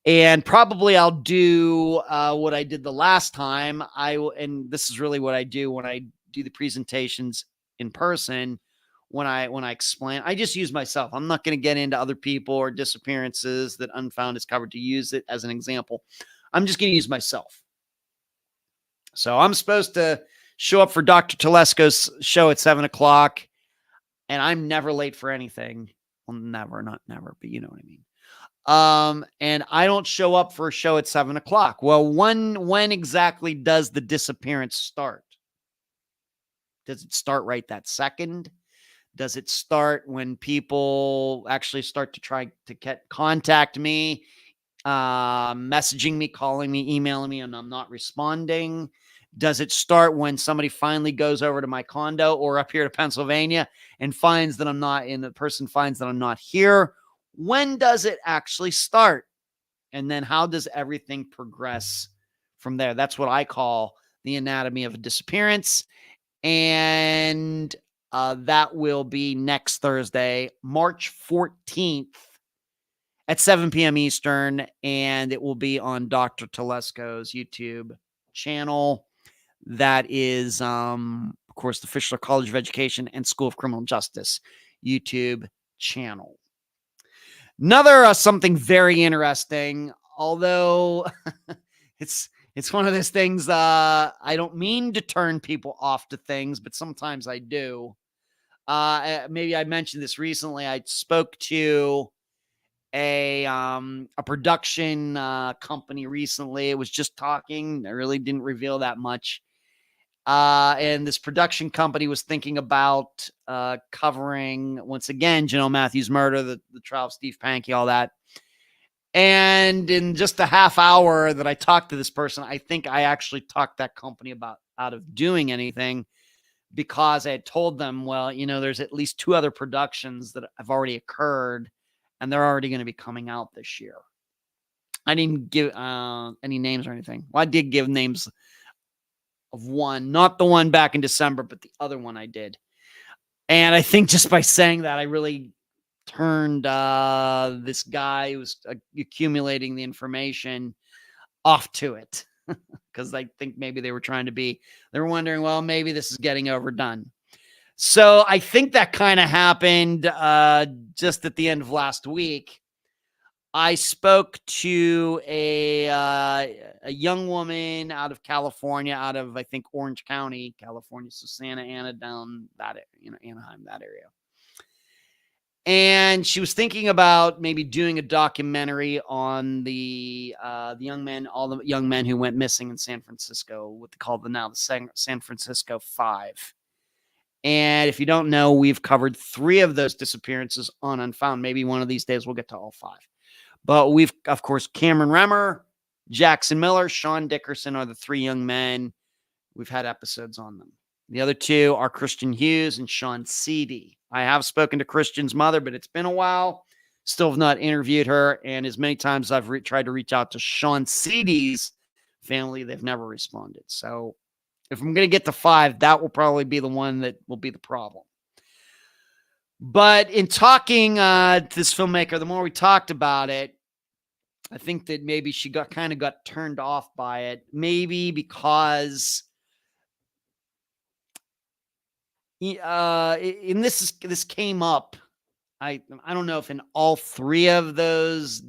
And probably I'll do what I did the last time. And this is really what I do when I do the presentations in person. When I explain, I just use myself. I'm not going to get into other people or disappearances that Unfound is covered to use it as an example. I'm just going to use myself. So I'm supposed to show up for Dr. Telesco's show at 7 o'clock, and I'm never late for anything. Well, never, not never, but you know what I mean. And I don't show up for a show at 7 o'clock. Well, when exactly does the disappearance start? Does it start right that second? Does it start when people actually start to try to contact me, messaging me, calling me, emailing me, and I'm not responding? Does it start when somebody finally goes over to my condo or up here to Pennsylvania and finds that I'm not, and the person finds that I'm not here? When does it actually start? And then how does everything progress from there? That's what I call the anatomy of a disappearance. And that will be next Thursday, March 14th at 7 p.m. Eastern, and it will be on Dr. Telesco's YouTube channel. That is, of course, the Fischler College of Education and School of Criminal Justice YouTube channel. Another something very interesting, although it's one of those things, I don't mean to turn people off to things, but sometimes I do. Maybe I mentioned this recently. I spoke to a production company recently. It was just talking. I really didn't reveal that much. And this production company was thinking about covering, once again, Janelle Matthews' murder, the trial of Steve Pankey, all that. And in just a half hour that I talked to this person, I think I actually talked that company out of doing anything, because I had told them, well, there's at least 2 other productions that have already occurred, and they're already going to be coming out this year. I didn't give any names or anything. Well, I did give names of one, not the one back in December, but the other one I did. And I think just by saying that, I really turned this guy who was accumulating the information off to it, because I think maybe they were wondering, well, maybe this is getting overdone. So I think that kind of happened just at the end of last week. I spoke to a young woman out of California, out of, I think, Orange County, California. So Santa Ana, down that, Anaheim, that area. And she was thinking about maybe doing a documentary on the young men, all the young men who went missing in San Francisco, what they call the San Francisco Five. And if you don't know, we've covered 3 of those disappearances on Unfound. Maybe one of these days we'll get to all 5. But we've, of course, Cameron Remmer, Jackson Miller, Sean Dickerson are the 3 young men. We've had episodes on them. The other 2 are Christian Hughes and Sean Seedy. I have spoken to Christian's mother, but it's been a while. Still have not interviewed her. And as many times I've tried to reach out to Sean Seedy's family, they've never responded. So if I'm going to get to 5, that will probably be the one that will be the problem. But in talking to this filmmaker, the more we talked about it, I think that maybe she got turned off by it. Maybe because and this came up. I don't know if in all 3 of those,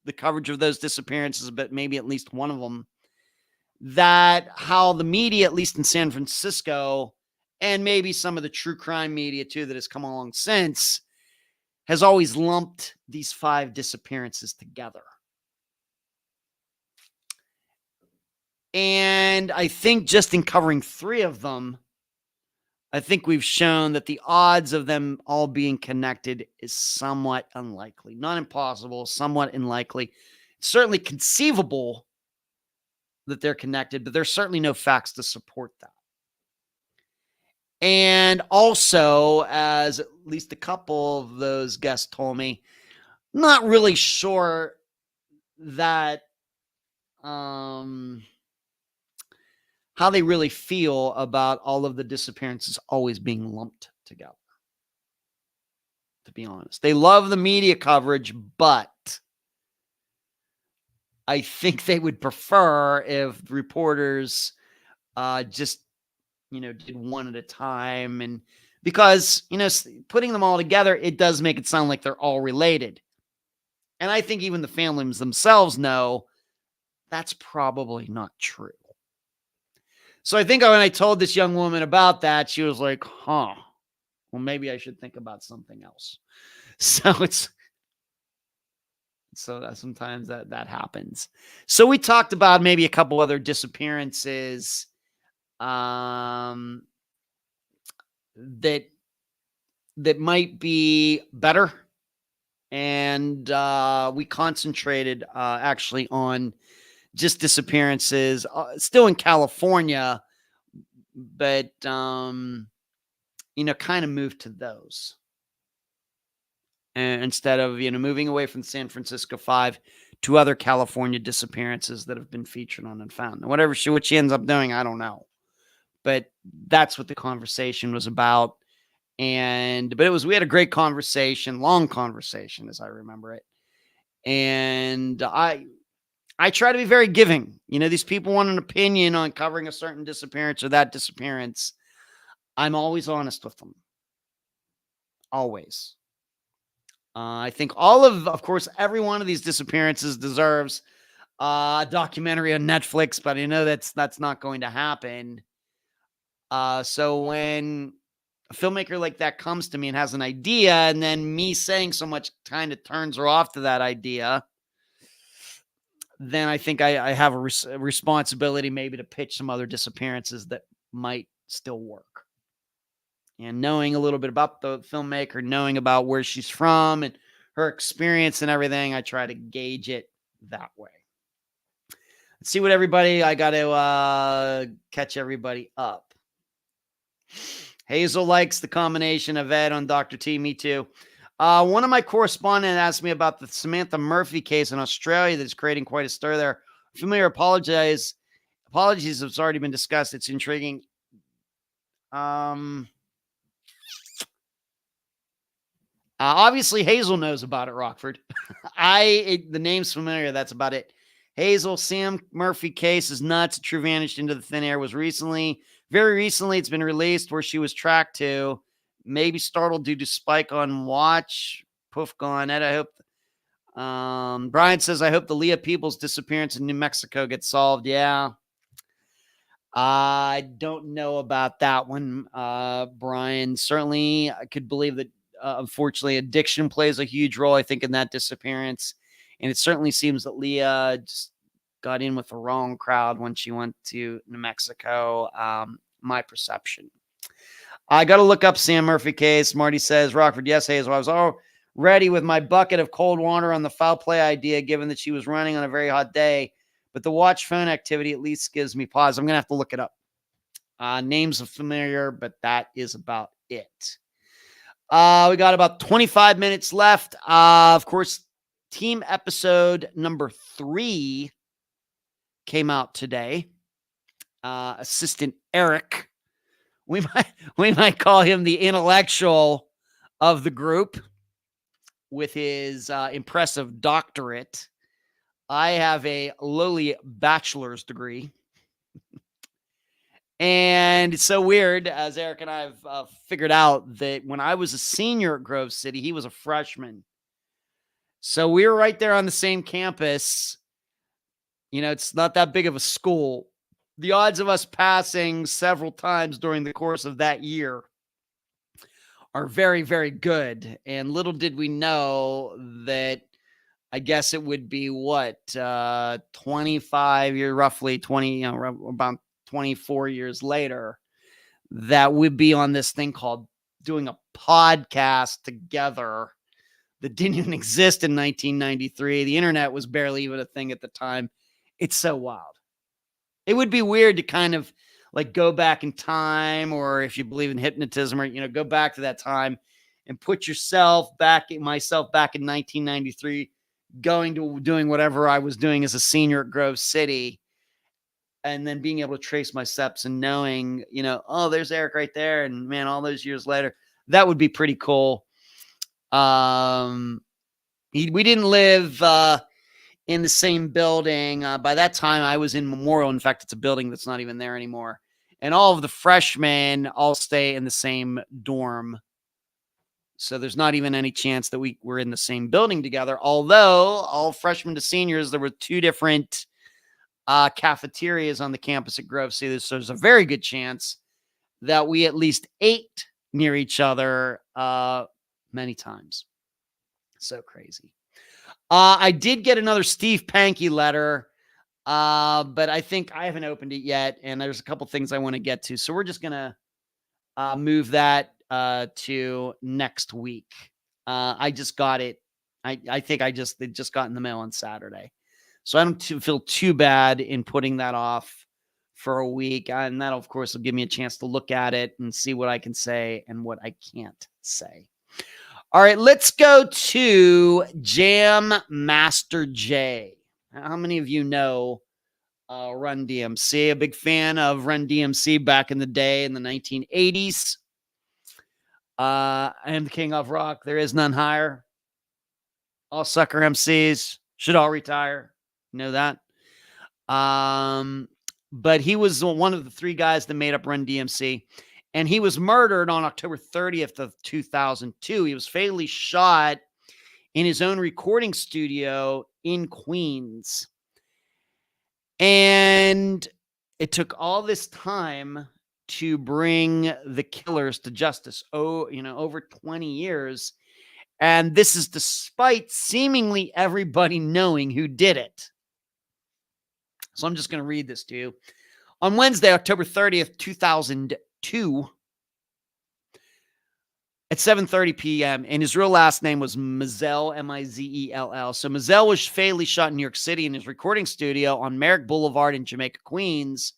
the coverage of those disappearances, but maybe at least one of them, that how the media, at least in San Francisco and maybe some of the true crime media too that has come along since, has always lumped these 5 disappearances together. And I think just in covering 3 of them, I think we've shown that the odds of them all being connected is somewhat unlikely. Not impossible, somewhat unlikely. It's certainly conceivable that they're connected, but there's certainly no facts to support that. And also, as at least a couple of those guests told me, not really sure that how they really feel about all of the disappearances always being lumped together. To be honest, they love the media coverage, but I think they would prefer if reporters just, did one at a time. And because, putting them all together, it does make it sound like they're all related. And I think even the families themselves know that's probably not true. So I think when I told this young woman about that, she was like, well, maybe I should think about something else. So sometimes that happens. So we talked about maybe a couple other disappearances that might be better. And we concentrated actually on just disappearances still in California, but, kind of moved to those. And instead of, moving away from the San Francisco 5 to other California disappearances that have been featured on Unfound. And what she ends up doing, I don't know. But that's what the conversation was about. But we had a great conversation, long conversation, as I remember it. And I try to be very giving. These people want an opinion on covering a certain disappearance or that disappearance. I'm always honest with them. Always. I think of course, every one of these disappearances deserves a documentary on Netflix, but I know that's not going to happen. So when a filmmaker like that comes to me and has an idea, and then me saying so much kind of turns her off to that idea, then I think I have a responsibility maybe to pitch some other disappearances that might still work. And knowing a little bit about the filmmaker, knowing about where she's from and her experience and everything, I try to gauge it that way. Let's see what I got to catch everybody up. Hazel likes the combination of Ed on Dr. T. Me too. One of my correspondents asked me about the Samantha Murphy case in Australia that's creating quite a stir there. Familiar, apologies if it's already been discussed. It's intriguing. Obviously, Hazel knows about it, Rockford. The name's familiar. That's about it. Hazel, Sam Murphy case is nuts. True vanished into the thin air. Was very recently, it's been released where she was tracked to. Maybe startled due to spike on watch. Poof, gone. Ed, I hope. Brian says, I hope the Leah Peoples disappearance in New Mexico gets solved. Yeah. I don't know about that one, Brian. Certainly, I could believe that, unfortunately, addiction plays a huge role, I think, in that disappearance. And it certainly seems that Leah just got in with the wrong crowd when she went to New Mexico. My perception. I got to look up Sam Murphy case. Marty says, Rockford, yes, Hazel. I was all ready with my bucket of cold water on the foul play idea, given that she was running on a very hot day. But the watch phone activity at least gives me pause. I'm going to have to look it up. Names are familiar, but that is about it. We got about 25 minutes left. Of course, team episode number 3 came out today. Assistant Eric. We might call him the intellectual of the group with his impressive doctorate. I have a lowly bachelor's degree. And it's so weird, as Eric and I have figured out, that when I was a senior at Grove City, he was a freshman. So we were right there on the same campus. It's not that big of a school. the odds of us passing several times during the course of that year are very, very good. And little did we know that I guess it would be what, 25 years, roughly 20, about 24 years later, that we'd be on this thing called doing a podcast together that didn't even exist in 1993. The internet was barely even a thing at the time. It's so wild. It would be weird to kind of like go back in time, or if you believe in hypnotism, or, go back to that time and put myself back in 1993, going to doing whatever I was doing as a senior at Grove City, and then being able to trace my steps and knowing, oh, there's Eric right there. And man, all those years later, that would be pretty cool. We didn't live in the same building. By that time, I was in Memorial. In fact, it's a building that's not even there anymore. And all of the freshmen all stay in the same dorm. So there's not even any chance that we were in the same building together. Although all freshmen to seniors, there were 2 different cafeterias on the campus at Grove City. So there's a very good chance that we at least ate near each other many times. So crazy. I did get another Steve Pankey letter, but I think I haven't opened it yet, and there's a couple things I want to get to. So we're just going to move that to next week. I just got it. I think it just got in the mail on Saturday. So I don't feel too bad in putting that off for a week. And that, of course, will give me a chance to look at it and see what I can say and what I can't say. All right, let's go to Jam Master Jay. How many of you know Run DMC? A big fan of Run DMC back in the day in the 1980s. I am the king of rock. There is none higher. All sucker MCs should all retire. You know that? But he was one of the 3 guys that made up Run DMC. And he was murdered on October 30th of 2002. He was fatally shot in his own recording studio in Queens. And it took all this time to bring the killers to justice. Over 20 years. And this is despite seemingly everybody knowing who did it. So I'm just going to read this to you. On Wednesday, October 30th, 2002, at 7:30 p.m., and his real last name was Mizell, M-I-Z-E-L-L. So Mizell was fatally shot in New York City in his recording studio on Merrick Boulevard in Jamaica, Queens.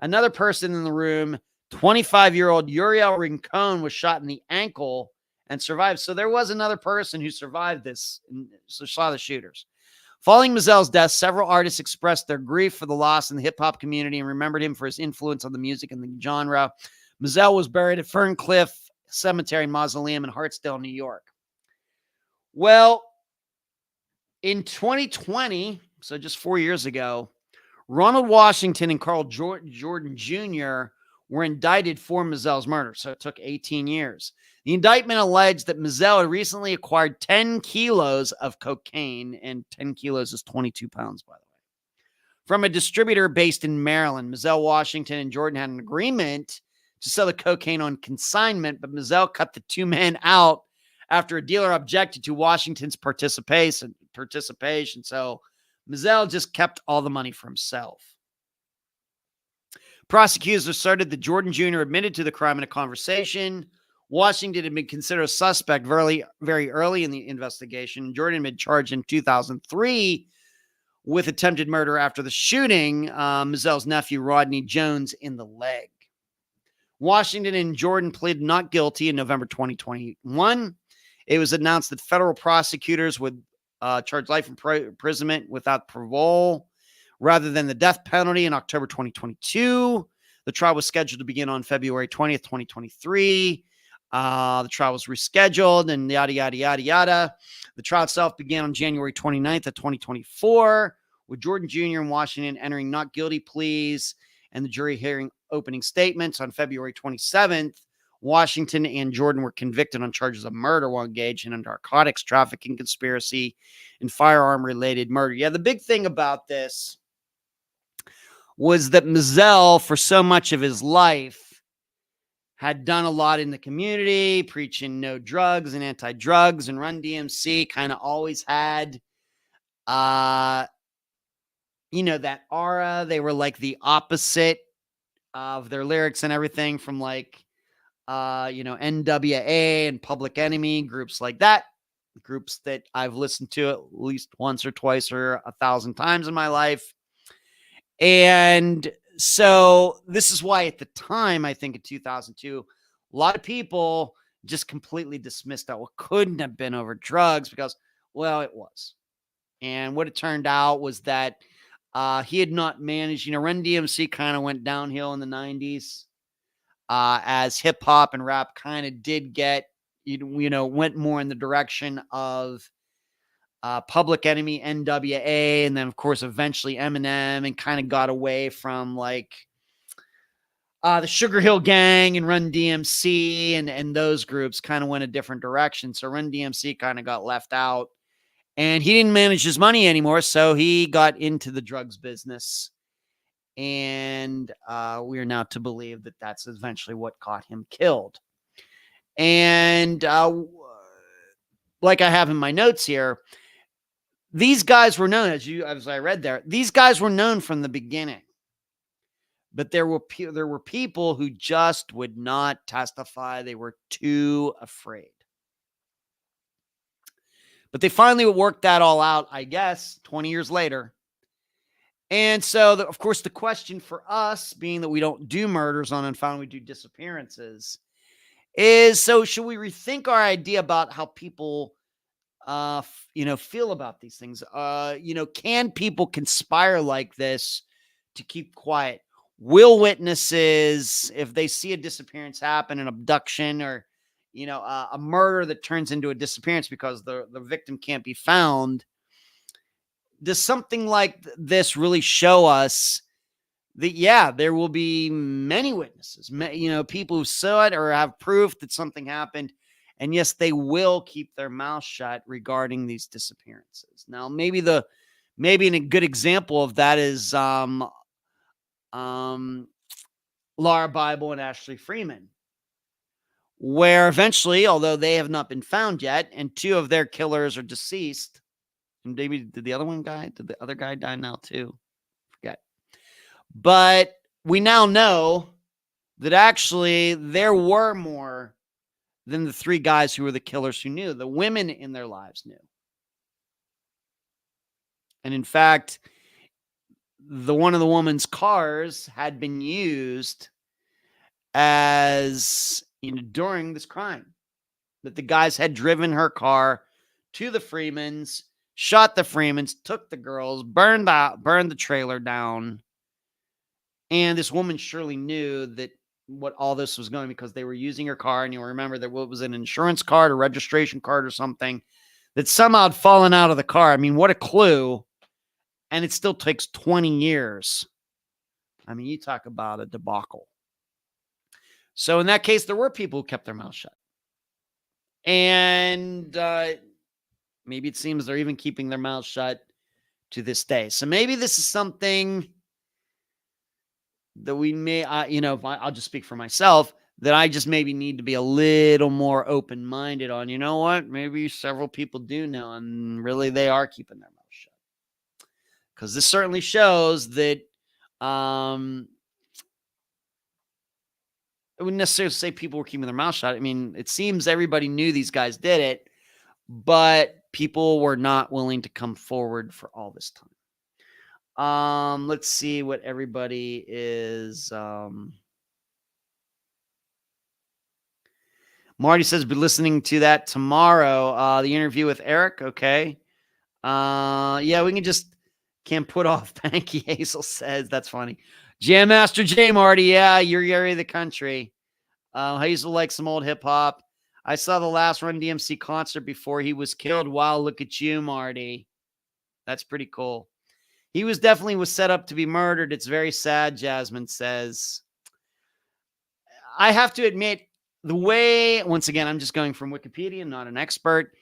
Another person in the room, 25-year-old Uriel Rincon, was shot in the ankle and survived. So there was another person who survived this and saw the shooters. Following Mizell's death, several artists expressed their grief for the loss in the hip-hop community and remembered him for his influence on the music and the genre. Mizell was buried at Ferncliff Cemetery Mausoleum in Hartsdale, New York. Well, in 2020, so just 4 years ago, Ronald Washington and Carl Jordan Jr. were indicted for Mizell's murder, so it took 18 years. The indictment alleged that Mizell had recently acquired 10 kilos of cocaine, and 10 kilos is 22 pounds, by the way, from a distributor based in Maryland. Mizell, Washington, and Jordan had an agreement to sell the cocaine on consignment, but Mizell cut the 2 men out after a dealer objected to Washington's participation. So Mizell just kept all the money for himself. Prosecutors asserted that Jordan Jr. admitted to the crime in a conversation. Washington had been considered a suspect very, very early in the investigation. Jordan had been charged in 2003 with attempted murder after the shooting Mizell's nephew, Rodney Jones, in the leg. Washington and Jordan pleaded not guilty in November 2021. It was announced that federal prosecutors would charge life imprisonment without parole rather than the death penalty in October 2022. The trial was scheduled to begin on February 20th, 2023. The trial was rescheduled and yada, yada, yada, yada. The trial itself began on January 29th of 2024, with Jordan Jr. and Washington entering not guilty pleas and the jury hearing opening statements on February 27th. Washington and Jordan were convicted on charges of murder while engaged in a narcotics trafficking conspiracy and firearm-related murder. Yeah, the big thing about this was that Mizell, for so much of his life, had done a lot in the community, preaching no drugs and anti-drugs, and Run DMC kind of always had, that aura. They were like the opposite of their lyrics and everything from like, NWA and Public Enemy, groups like that, groups that I've listened to at least once or twice or 1,000 times in my life. And so this is why at the time, I think in 2002, a lot of people just completely dismissed that. Well, couldn't have been over drugs because, well, it was. And what it turned out was that he had not managed, Run DMC kind of went downhill in the 90s as hip hop and rap kind of did get, went more in the direction of Public Enemy, NWA, and then of course eventually Eminem, and kind of got away from like the Sugar Hill Gang and Run DMC, and those groups kind of went a different direction. So Run DMC kind of got left out, and he didn't manage his money anymore, so he got into the drugs business. And we are now to believe that that's eventually what got him killed. And like I have in my notes here, these guys were known, as I read there, these guys were known from the beginning. But there were people who just would not testify. They were too afraid. But they finally worked that all out, I guess, 20 years later. And so, of course, the question for us, being that we don't do murders on Unfound, we do disappearances, is, so should we rethink our idea about how people feel about these things? Can people conspire like this to keep quiet? Will witnesses, if they see a disappearance happen, an abduction, or a murder that turns into a disappearance because the victim can't be found, does something like this really show us that, there will be many witnesses, people who saw it or have proof that something happened, and yes, they will keep their mouth shut regarding these disappearances? Now, maybe a good example of that is Laura Bible and Ashley Freeman, where eventually, although they have not been found yet, and two of their killers are deceased, and maybe did the other guy die now too? Forget. But we now know that actually there were more than the three guys who were the killers who knew. The women in their lives knew. And in fact, one of the woman's cars had been used as, during this crime, that the guys had driven her car to the Freemans, shot the Freemans, took the girls, burned the trailer down. And this woman surely knew that what all this was going, because they were using her car. And you'll remember that what was an insurance card, a registration card or something, that somehow had fallen out of the car. I mean, what a clue. And it still takes 20 years. I mean, you talk about a debacle. So in that case, there were people who kept their mouth shut. And maybe it seems they're even keeping their mouths shut to this day. So maybe this is something that we may, I'll just speak for myself, that I just maybe need to be a little more open-minded on. You know what? Maybe several people do know, and really they are keeping their mouth shut. Because this certainly shows that I wouldn't necessarily say people were keeping their mouth shut. I mean, it seems everybody knew these guys did it, but people were not willing to come forward for all this time. Let's see what everybody is. Marty says, be listening to that tomorrow. The interview with Eric. Okay. Yeah, we can't put off Panky Hazel says. That's funny. Jam Master J, Marty. Yeah, your area of the country. Hazel likes some old hip hop. I saw the last Run DMC concert before he was killed. Wow, look at you, Marty. That's pretty cool. He was set up to be murdered. It's very sad, Jasmine says. I have to admit, the way, once again, I'm just going from Wikipedia, not an expert.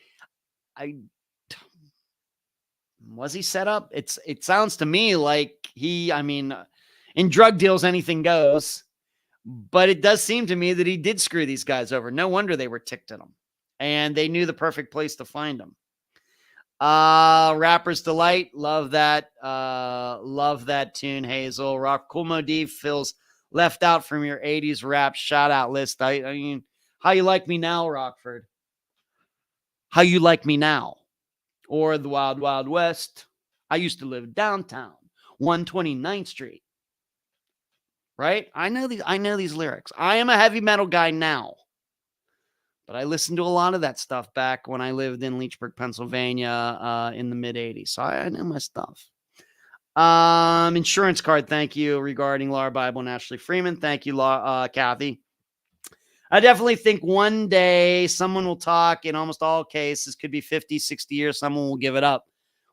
Was he set up? It sounds to me like In drug deals, anything goes. But it does seem to me that he did screw these guys over. No wonder they were ticked at him. And they knew the perfect place to find him. Rapper's Delight. Love that. Love that tune, Hazel. Rock Cool Modif feels left out from your 80s rap shout out list. I mean, How You Like Me Now, Rockford. How You Like Me Now. Or The Wild Wild West. I used to live downtown, 129th Street. Right? I know these lyrics. I am a heavy metal guy now. But I listened to a lot of that stuff back when I lived in Leechburg, Pennsylvania in the mid-'80s. So I know my stuff. Insurance card, thank you, regarding Laura Bible and Ashley Freeman. Thank you, Kathy. I definitely think one day someone will talk. In almost all cases, could be 50, 60 years, someone will give it up.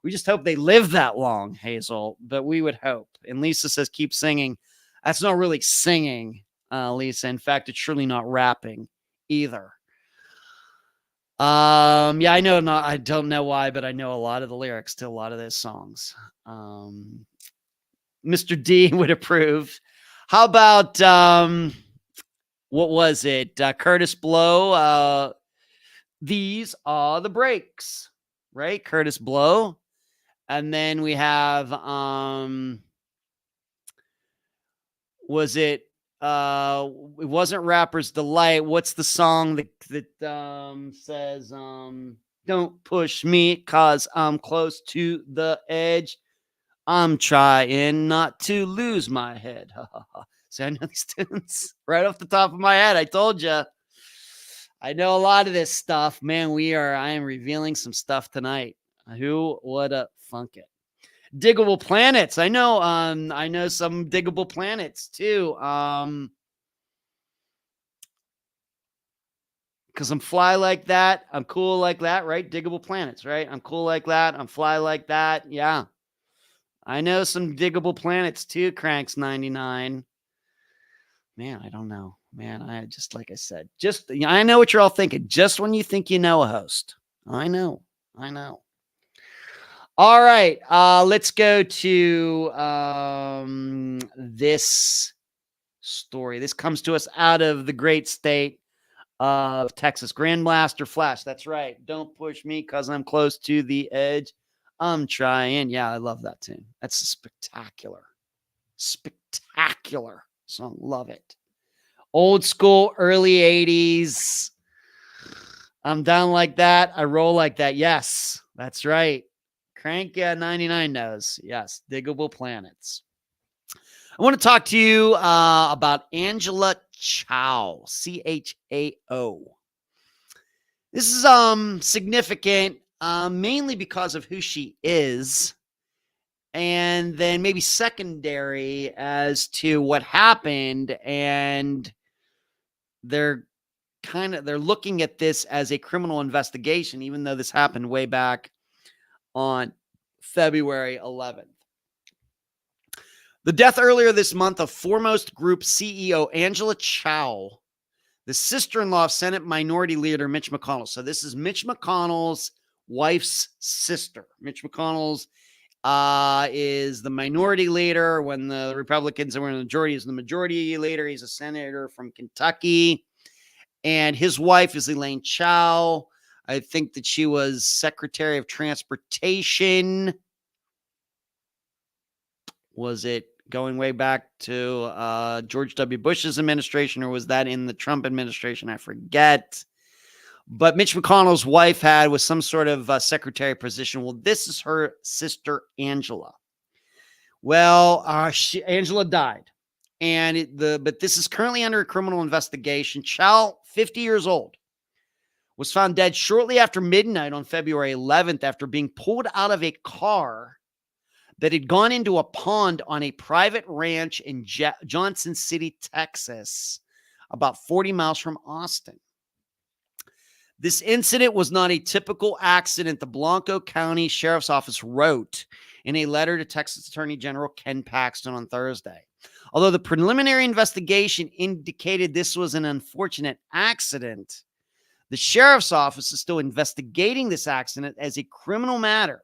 We just hope they live that long, Hazel, but we would hope. And Lisa says, keep singing. That's not really singing, Lisa. In fact, it's surely not rapping either. Yeah, I know not. I don't know why, but I know a lot of the lyrics to a lot of those songs. Mr. D would approve. How about what was it? Curtis Blow. These are the breaks, right? Curtis Blow. And then we have was it wasn't Rapper's Delight. What's the song that says don't push me cause I'm close to the edge. I'm trying not to lose my head. See, I know these tunes right off the top of my head. I told you. I know a lot of this stuff. Man, I am revealing some stuff tonight. Who would have thunk it? Diggable Planets. I know some Diggable Planets too. Because I'm fly like that. I'm cool like that, right? Diggable Planets, right? I'm cool like that. I'm fly like that. Yeah. I know some Diggable Planets too, Cranks 99. Man, I don't know. Man, like I said, I know what you're all thinking. Just when you think you know a host. I know. All right. Let's go to this story. This comes to us out of the great state of Texas. Grandmaster Flash. That's right. Don't push me because I'm close to the edge. I'm trying. Yeah, I love that tune. That's a spectacular song. Love it. Old school, early 80s. I'm down like that. I roll like that. Yes, that's right. Crank 99 knows. Yes, Diggable Planets. I want to talk to you about Angela Chow, Chao. This is significant, mainly because of who she is, and then maybe secondary as to what happened. And they're looking at this as a criminal investigation, even though this happened way back on February 11th. The death earlier this month of Foremost Group CEO Angela Chow, the sister-in-law of Senate Minority Leader Mitch McConnell. So this is Mitch McConnell's wife's sister. Mitch McConnell's is the minority leader when the Republicans were in the majority. He's the majority leader. He's a senator from Kentucky. And his wife is Elaine Chow. I think that she was Secretary of Transportation. Was it going way back to George W. Bush's administration, or was that in the Trump administration? I forget. But Mitch McConnell's wife was some sort of secretary position. Well, this is her sister, Angela. Well, Angela died. But this is currently under a criminal investigation. Chow, 50 years old, was found dead shortly after midnight on February 11th after being pulled out of a car that had gone into a pond on a private ranch in Johnson City, Texas, about 40 miles from Austin. This incident was not a typical accident, the Blanco County Sheriff's Office wrote in a letter to Texas Attorney General Ken Paxton on Thursday. Although the preliminary investigation indicated this was an unfortunate accident, the Sheriff's Office is still investigating this accident as a criminal matter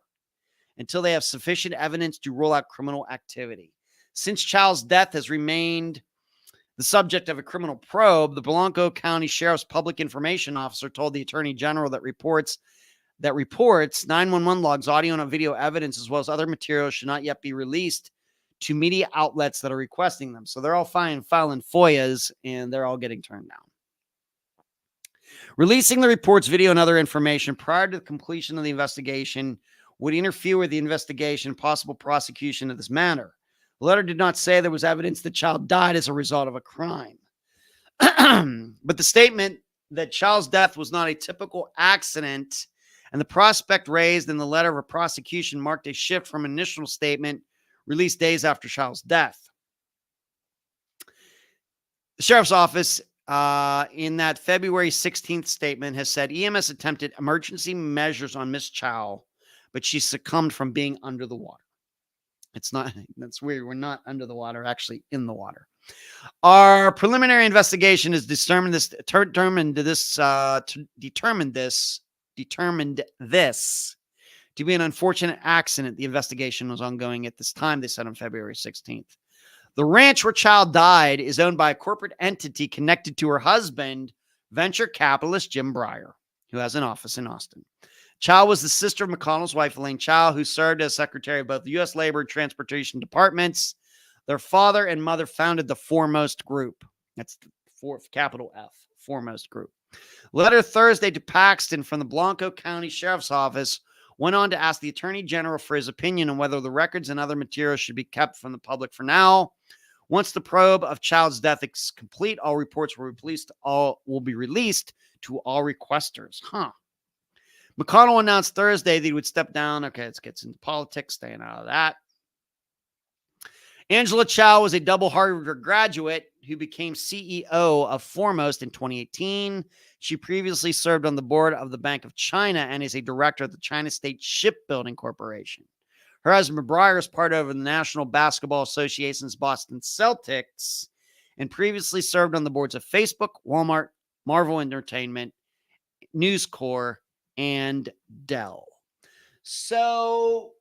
until they have sufficient evidence to rule out criminal activity. Since Chow's death has remained the subject of a criminal probe, the Blanco County Sheriff's Public Information Officer told the Attorney General that reports 911 logs, audio and video evidence, as well as other materials should not yet be released to media outlets that are requesting them. So they're all filing FOIAs, and they're all getting turned down. Releasing the reports, video, and other information prior to the completion of the investigation would interfere with the investigation and possible prosecution of this matter. The letter did not say there was evidence the child died as a result of a crime. But the statement that Chow's death was not a typical accident and the prospect raised in the letter of a prosecution marked a shift from initial statement released days after Chow's death. The sheriff's office, in that February 16th statement, has said EMS attempted emergency measures on Miss Chow, but she succumbed from being under the water. It's not, that's weird. We're not under the water, actually in the water. Our preliminary investigation has determined this to be an unfortunate accident. The investigation was ongoing at this time, they said on February 16th. The ranch where Chow died is owned by a corporate entity connected to her husband, venture capitalist Jim Breyer, who has an office in Austin. Chow was the sister of McConnell's wife, Elaine Chow, who served as secretary of both the U.S. Labor and Transportation Departments. Their father and mother founded the Foremost Group. That's the capital F, Foremost Group. Letter Thursday to Paxton from the Blanco County Sheriff's Office went on to ask the Attorney General for his opinion on whether the records and other materials should be kept from the public for now. Once the probe of Chow's death is complete, all reports will be released to all requesters. McConnell announced Thursday that he would step down. Okay, let's get into politics, staying out of that. Angela Chow was a double Harvard graduate who became CEO of Foremost in 2018. She previously served on the board of the Bank of China and is a director of the China State Shipbuilding Corporation. Her husband, Breyer, is part of the National Basketball Association's Boston Celtics and previously served on the boards of Facebook, Walmart, Marvel Entertainment, News Corp, and Dell. So,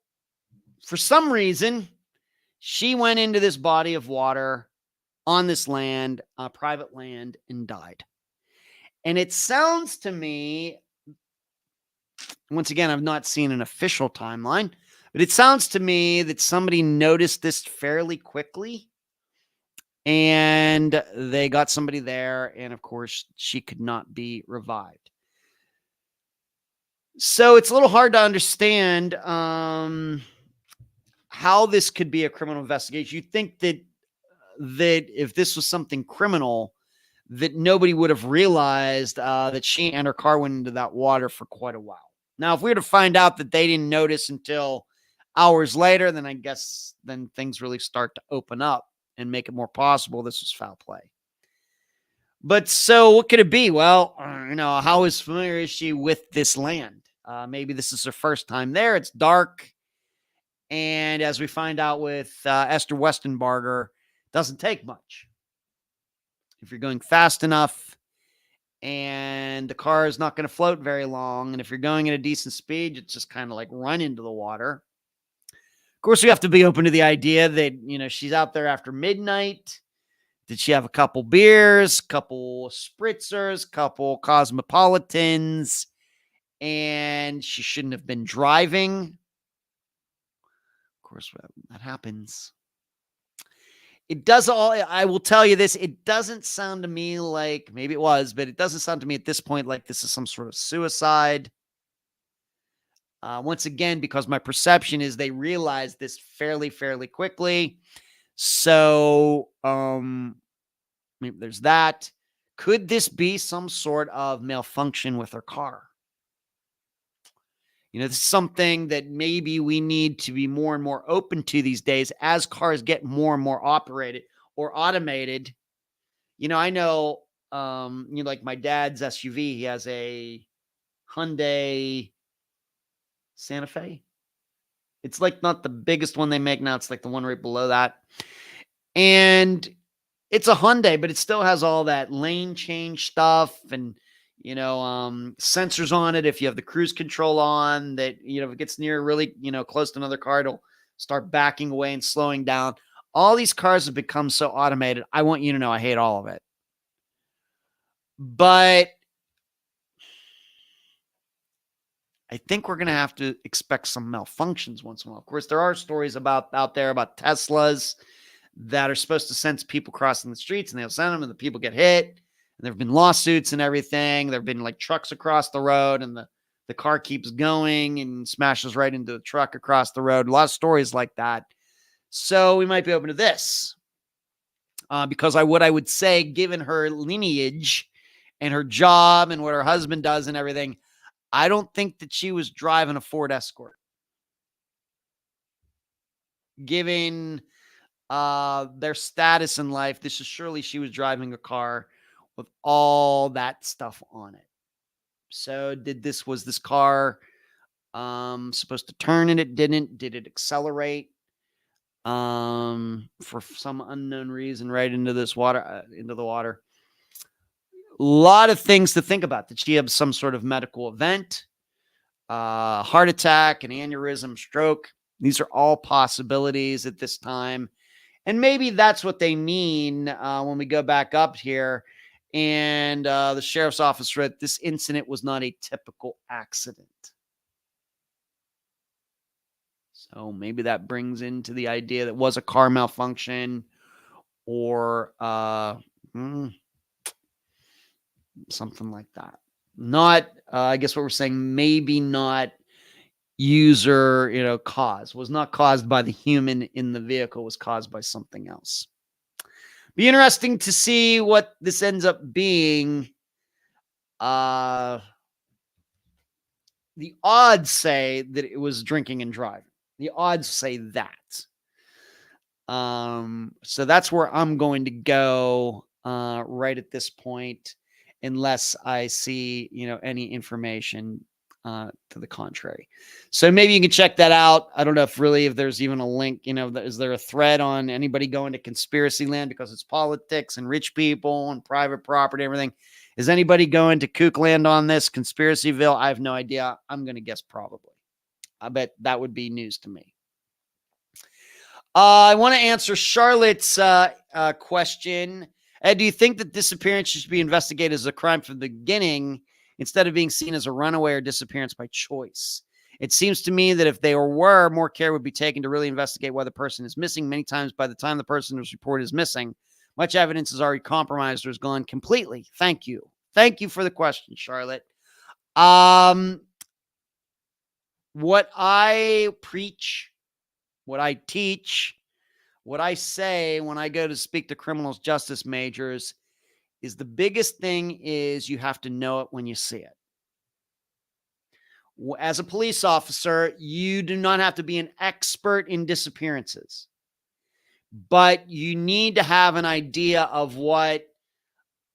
for some reason, she went into this body of water on this land, private land, and died. And it sounds to me, once again, I've not seen an official timeline, but it sounds to me that somebody noticed this fairly quickly and they got somebody there. And of course, she could not be revived. So it's a little hard to understand how this could be a criminal investigation. You'd think that if this was something criminal, that nobody would have realized that she and her car went into that water for quite a while. Now, if we were to find out that they didn't notice until hours later, then I guess then things really start to open up and make it more possible this was foul play. But so what could it be? Well, how familiar is she with this land? Maybe this is her first time there. It's dark. And as we find out with Esther Westenbarger, it doesn't take much. If you're going fast enough and the car is not going to float very long, and if you're going at a decent speed, it's just kind of like run into the water. Of course, we have to be open to the idea that, she's out there after midnight. Did she have a couple beers, couple spritzers, couple cosmopolitans, and she shouldn't have been driving? Of course, that happens. I will tell you this, it doesn't sound to me like, maybe it was, but it doesn't sound to me at this point like this is some sort of suicide. Once again, because my perception is they realized this fairly quickly. So, maybe there's that. Could this be some sort of malfunction with her car? This is something that maybe we need to be more and more open to these days as cars get more and more operated or automated. I know, like my dad's SUV, he has a Hyundai Santa Fe. It's like not the biggest one they make now. It's like the one right below that. And it's a Hyundai, but it still has all that lane change stuff and, sensors on it. If you have the cruise control on, that, if it gets near really, close to another car, it'll start backing away and slowing down. All these cars have become so automated. I want you to know I hate all of it. But I think we're going to have to expect some malfunctions once in a while. Of course, there are stories out there about Teslas that are supposed to sense people crossing the streets, and they'll send them and the people get hit. And there have been lawsuits and everything. There have been like trucks across the road, and the car keeps going and smashes right into the truck across the road. A lot of stories like that. So we might be open to this. Because what I would say, given her lineage and her job and what her husband does and everything, I don't think that she was driving a Ford Escort. Given their status in life, this is surely she was driving a car with all that stuff on it. So was this car supposed to turn and it didn't? Did it accelerate for some unknown reason right into the water? A lot of things to think about. Did she have some sort of medical event, heart attack, an aneurysm, stroke? These are all possibilities at this time. And maybe that's what they mean when we go back up here. And the sheriff's office wrote, this incident was not a typical accident. So maybe that brings into the idea that was a car malfunction or something like that. Not, I guess what we're saying, maybe not user, cause. Was not caused by the human in the vehicle, was caused by something else. Be interesting to see what this ends up being. The odds say that it was drinking and driving. The odds say that. So that's where I'm going to go right at this point, unless I see, any information to the contrary. So maybe you can check that out. I don't know if there's even a link, is there a thread on anybody going to conspiracy land because it's politics and rich people and private property, everything. Is anybody going to kook land on this Conspiracyville? I have no idea. I'm going to guess probably. I bet that would be news to me. I want to answer Charlotte's question. Ed, do you think that disappearance should be investigated as a crime from the beginning instead of being seen as a runaway or disappearance by choice? It seems to me that if there were, more care would be taken to really investigate why the person is missing. Many times by the time the person was reported as missing, much evidence is already compromised or is gone completely. Thank you. Thank you for the question, Charlotte. What I preach, what I teach, what I say when I go to speak to criminal justice majors is the biggest thing is you have to know it when you see it. As a police officer, you do not have to be an expert in disappearances, but you need to have an idea of what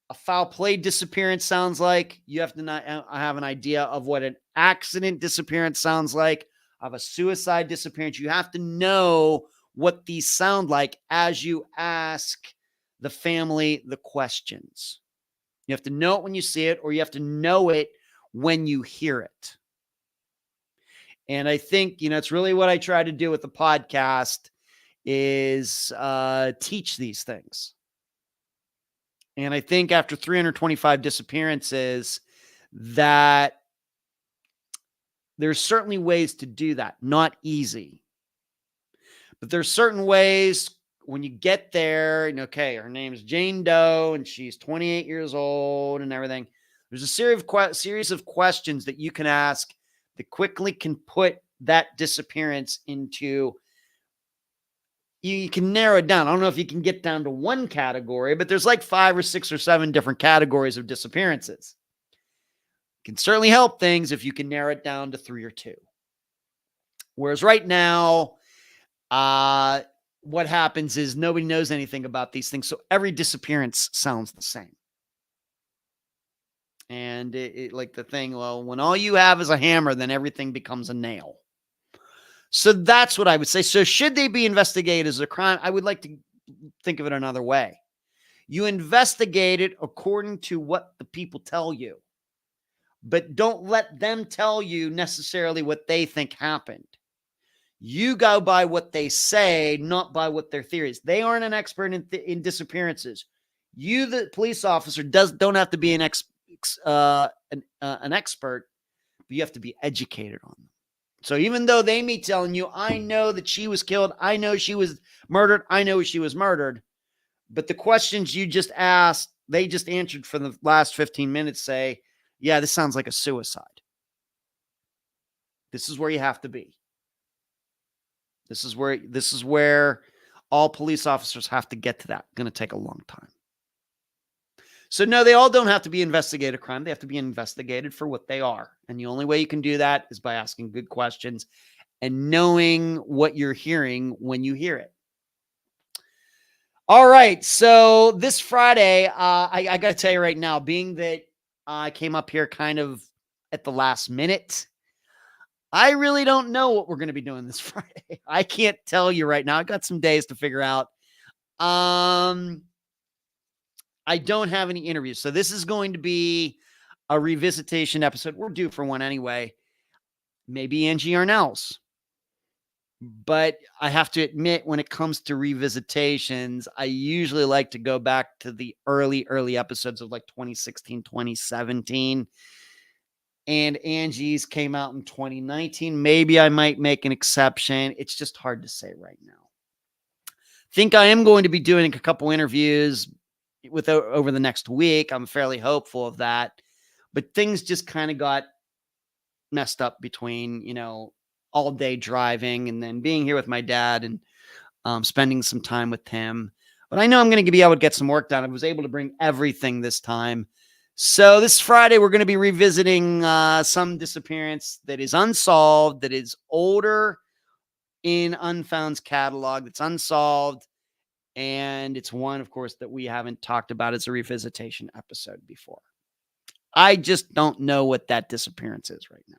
a foul play disappearance sounds like. You have to not have an idea of what an accident disappearance sounds like, of a suicide disappearance. You have to know what these sound like as you ask the family the questions. You have to know it when you see it, or you have to know it when you hear it. And I think, it's really what I try to do with the podcast is teach these things. And I think after 325 disappearances that there's certainly ways to do that. Not easy. But there's certain ways when you get there, and okay, her name's Jane Doe and she's 28 years old and everything. There's a series of questions that you can ask that quickly can put that disappearance into, you can narrow it down. I don't know if you can get down to one category, but there's like 5 or 6 or 7 different categories of disappearances. It can certainly help things if you can narrow it down to 3 or 2. Whereas right now, what happens is nobody knows anything about these things. So every disappearance sounds the same. And it like the thing, well, when all you have is a hammer, then everything becomes a nail. So that's what I would say. So should they be investigated as a crime? I would like to think of it another way. You investigate it according to what the people tell you, but don't let them tell you necessarily what they think happened. You go by what they say, not by what their theory is. They aren't an expert in disappearances. You, the police officer, don't have to be an expert, but you have to be educated on them. So even though they may telling you, I know that she was killed, I know she was murdered, I know she was murdered, but the questions you just asked, they just answered for the last 15 minutes say, yeah, this sounds like a suicide. This is where you have to be. This is where all police officers have to get to that. Going to take a long time. So no, they all don't have to be investigated crime. They have to be investigated for what they are. And the only way you can do that is by asking good questions and knowing what you're hearing when you hear it. All right. So this Friday, I got to tell you right now, being that I came up here kind of at the last minute, I really don't know what we're going to be doing this Friday. I can't tell you right now. I got some days to figure out. I don't have any interviews. So this is going to be a revisitation episode. We're due for one anyway. Maybe Angie Arnell's. But I have to admit, when it comes to revisitations, I usually like to go back to the early episodes of like 2016, 2017. And Angie's came out in 2019. Maybe I might make an exception. It's just hard to say right now. Think I am going to be doing a couple interviews over the next week. I'm fairly hopeful of that. But things just kind of got messed up between, all day driving and then being here with my dad and spending some time with him. But I know I'm going to be able to get some work done. I was able to bring everything this time. So this Friday, we're going to be revisiting some disappearance that is unsolved, that is older in Unfound's catalog, that's unsolved. And it's one, of course, that we haven't talked about as a revisitation episode before. I just don't know what that disappearance is right now.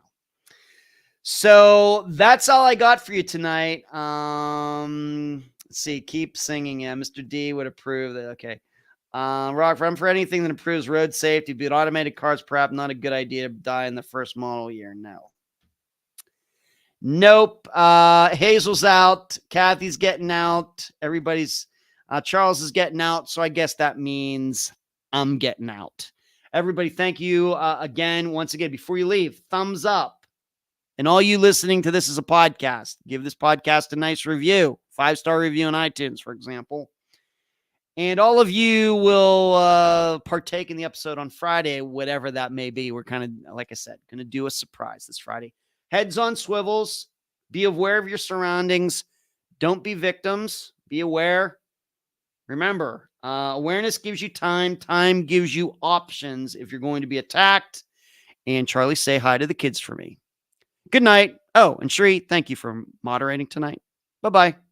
So that's all I got for you tonight. Let's see. Keep singing. Yeah, Mr. D would approve that. Okay. Rock, I'm for anything that improves road safety, but automated cars, perhaps not a good idea to die in the first model year. No. Nope. Hazel's out. Kathy's getting out. Charles is getting out. So I guess that means I'm getting out. Everybody, thank you again. Once again, before you leave, thumbs up. And all you listening to this as a podcast, give this podcast a nice review. 5-star review on iTunes, for example. And all of you will partake in the episode on Friday, whatever that may be. We're kind of, like I said, going to do a surprise this Friday. Heads on swivels. Be aware of your surroundings. Don't be victims. Be aware. Remember, awareness gives you time. Time gives you options if you're going to be attacked. And Charlie, say hi to the kids for me. Good night. Oh, and Shree, thank you for moderating tonight. Bye-bye.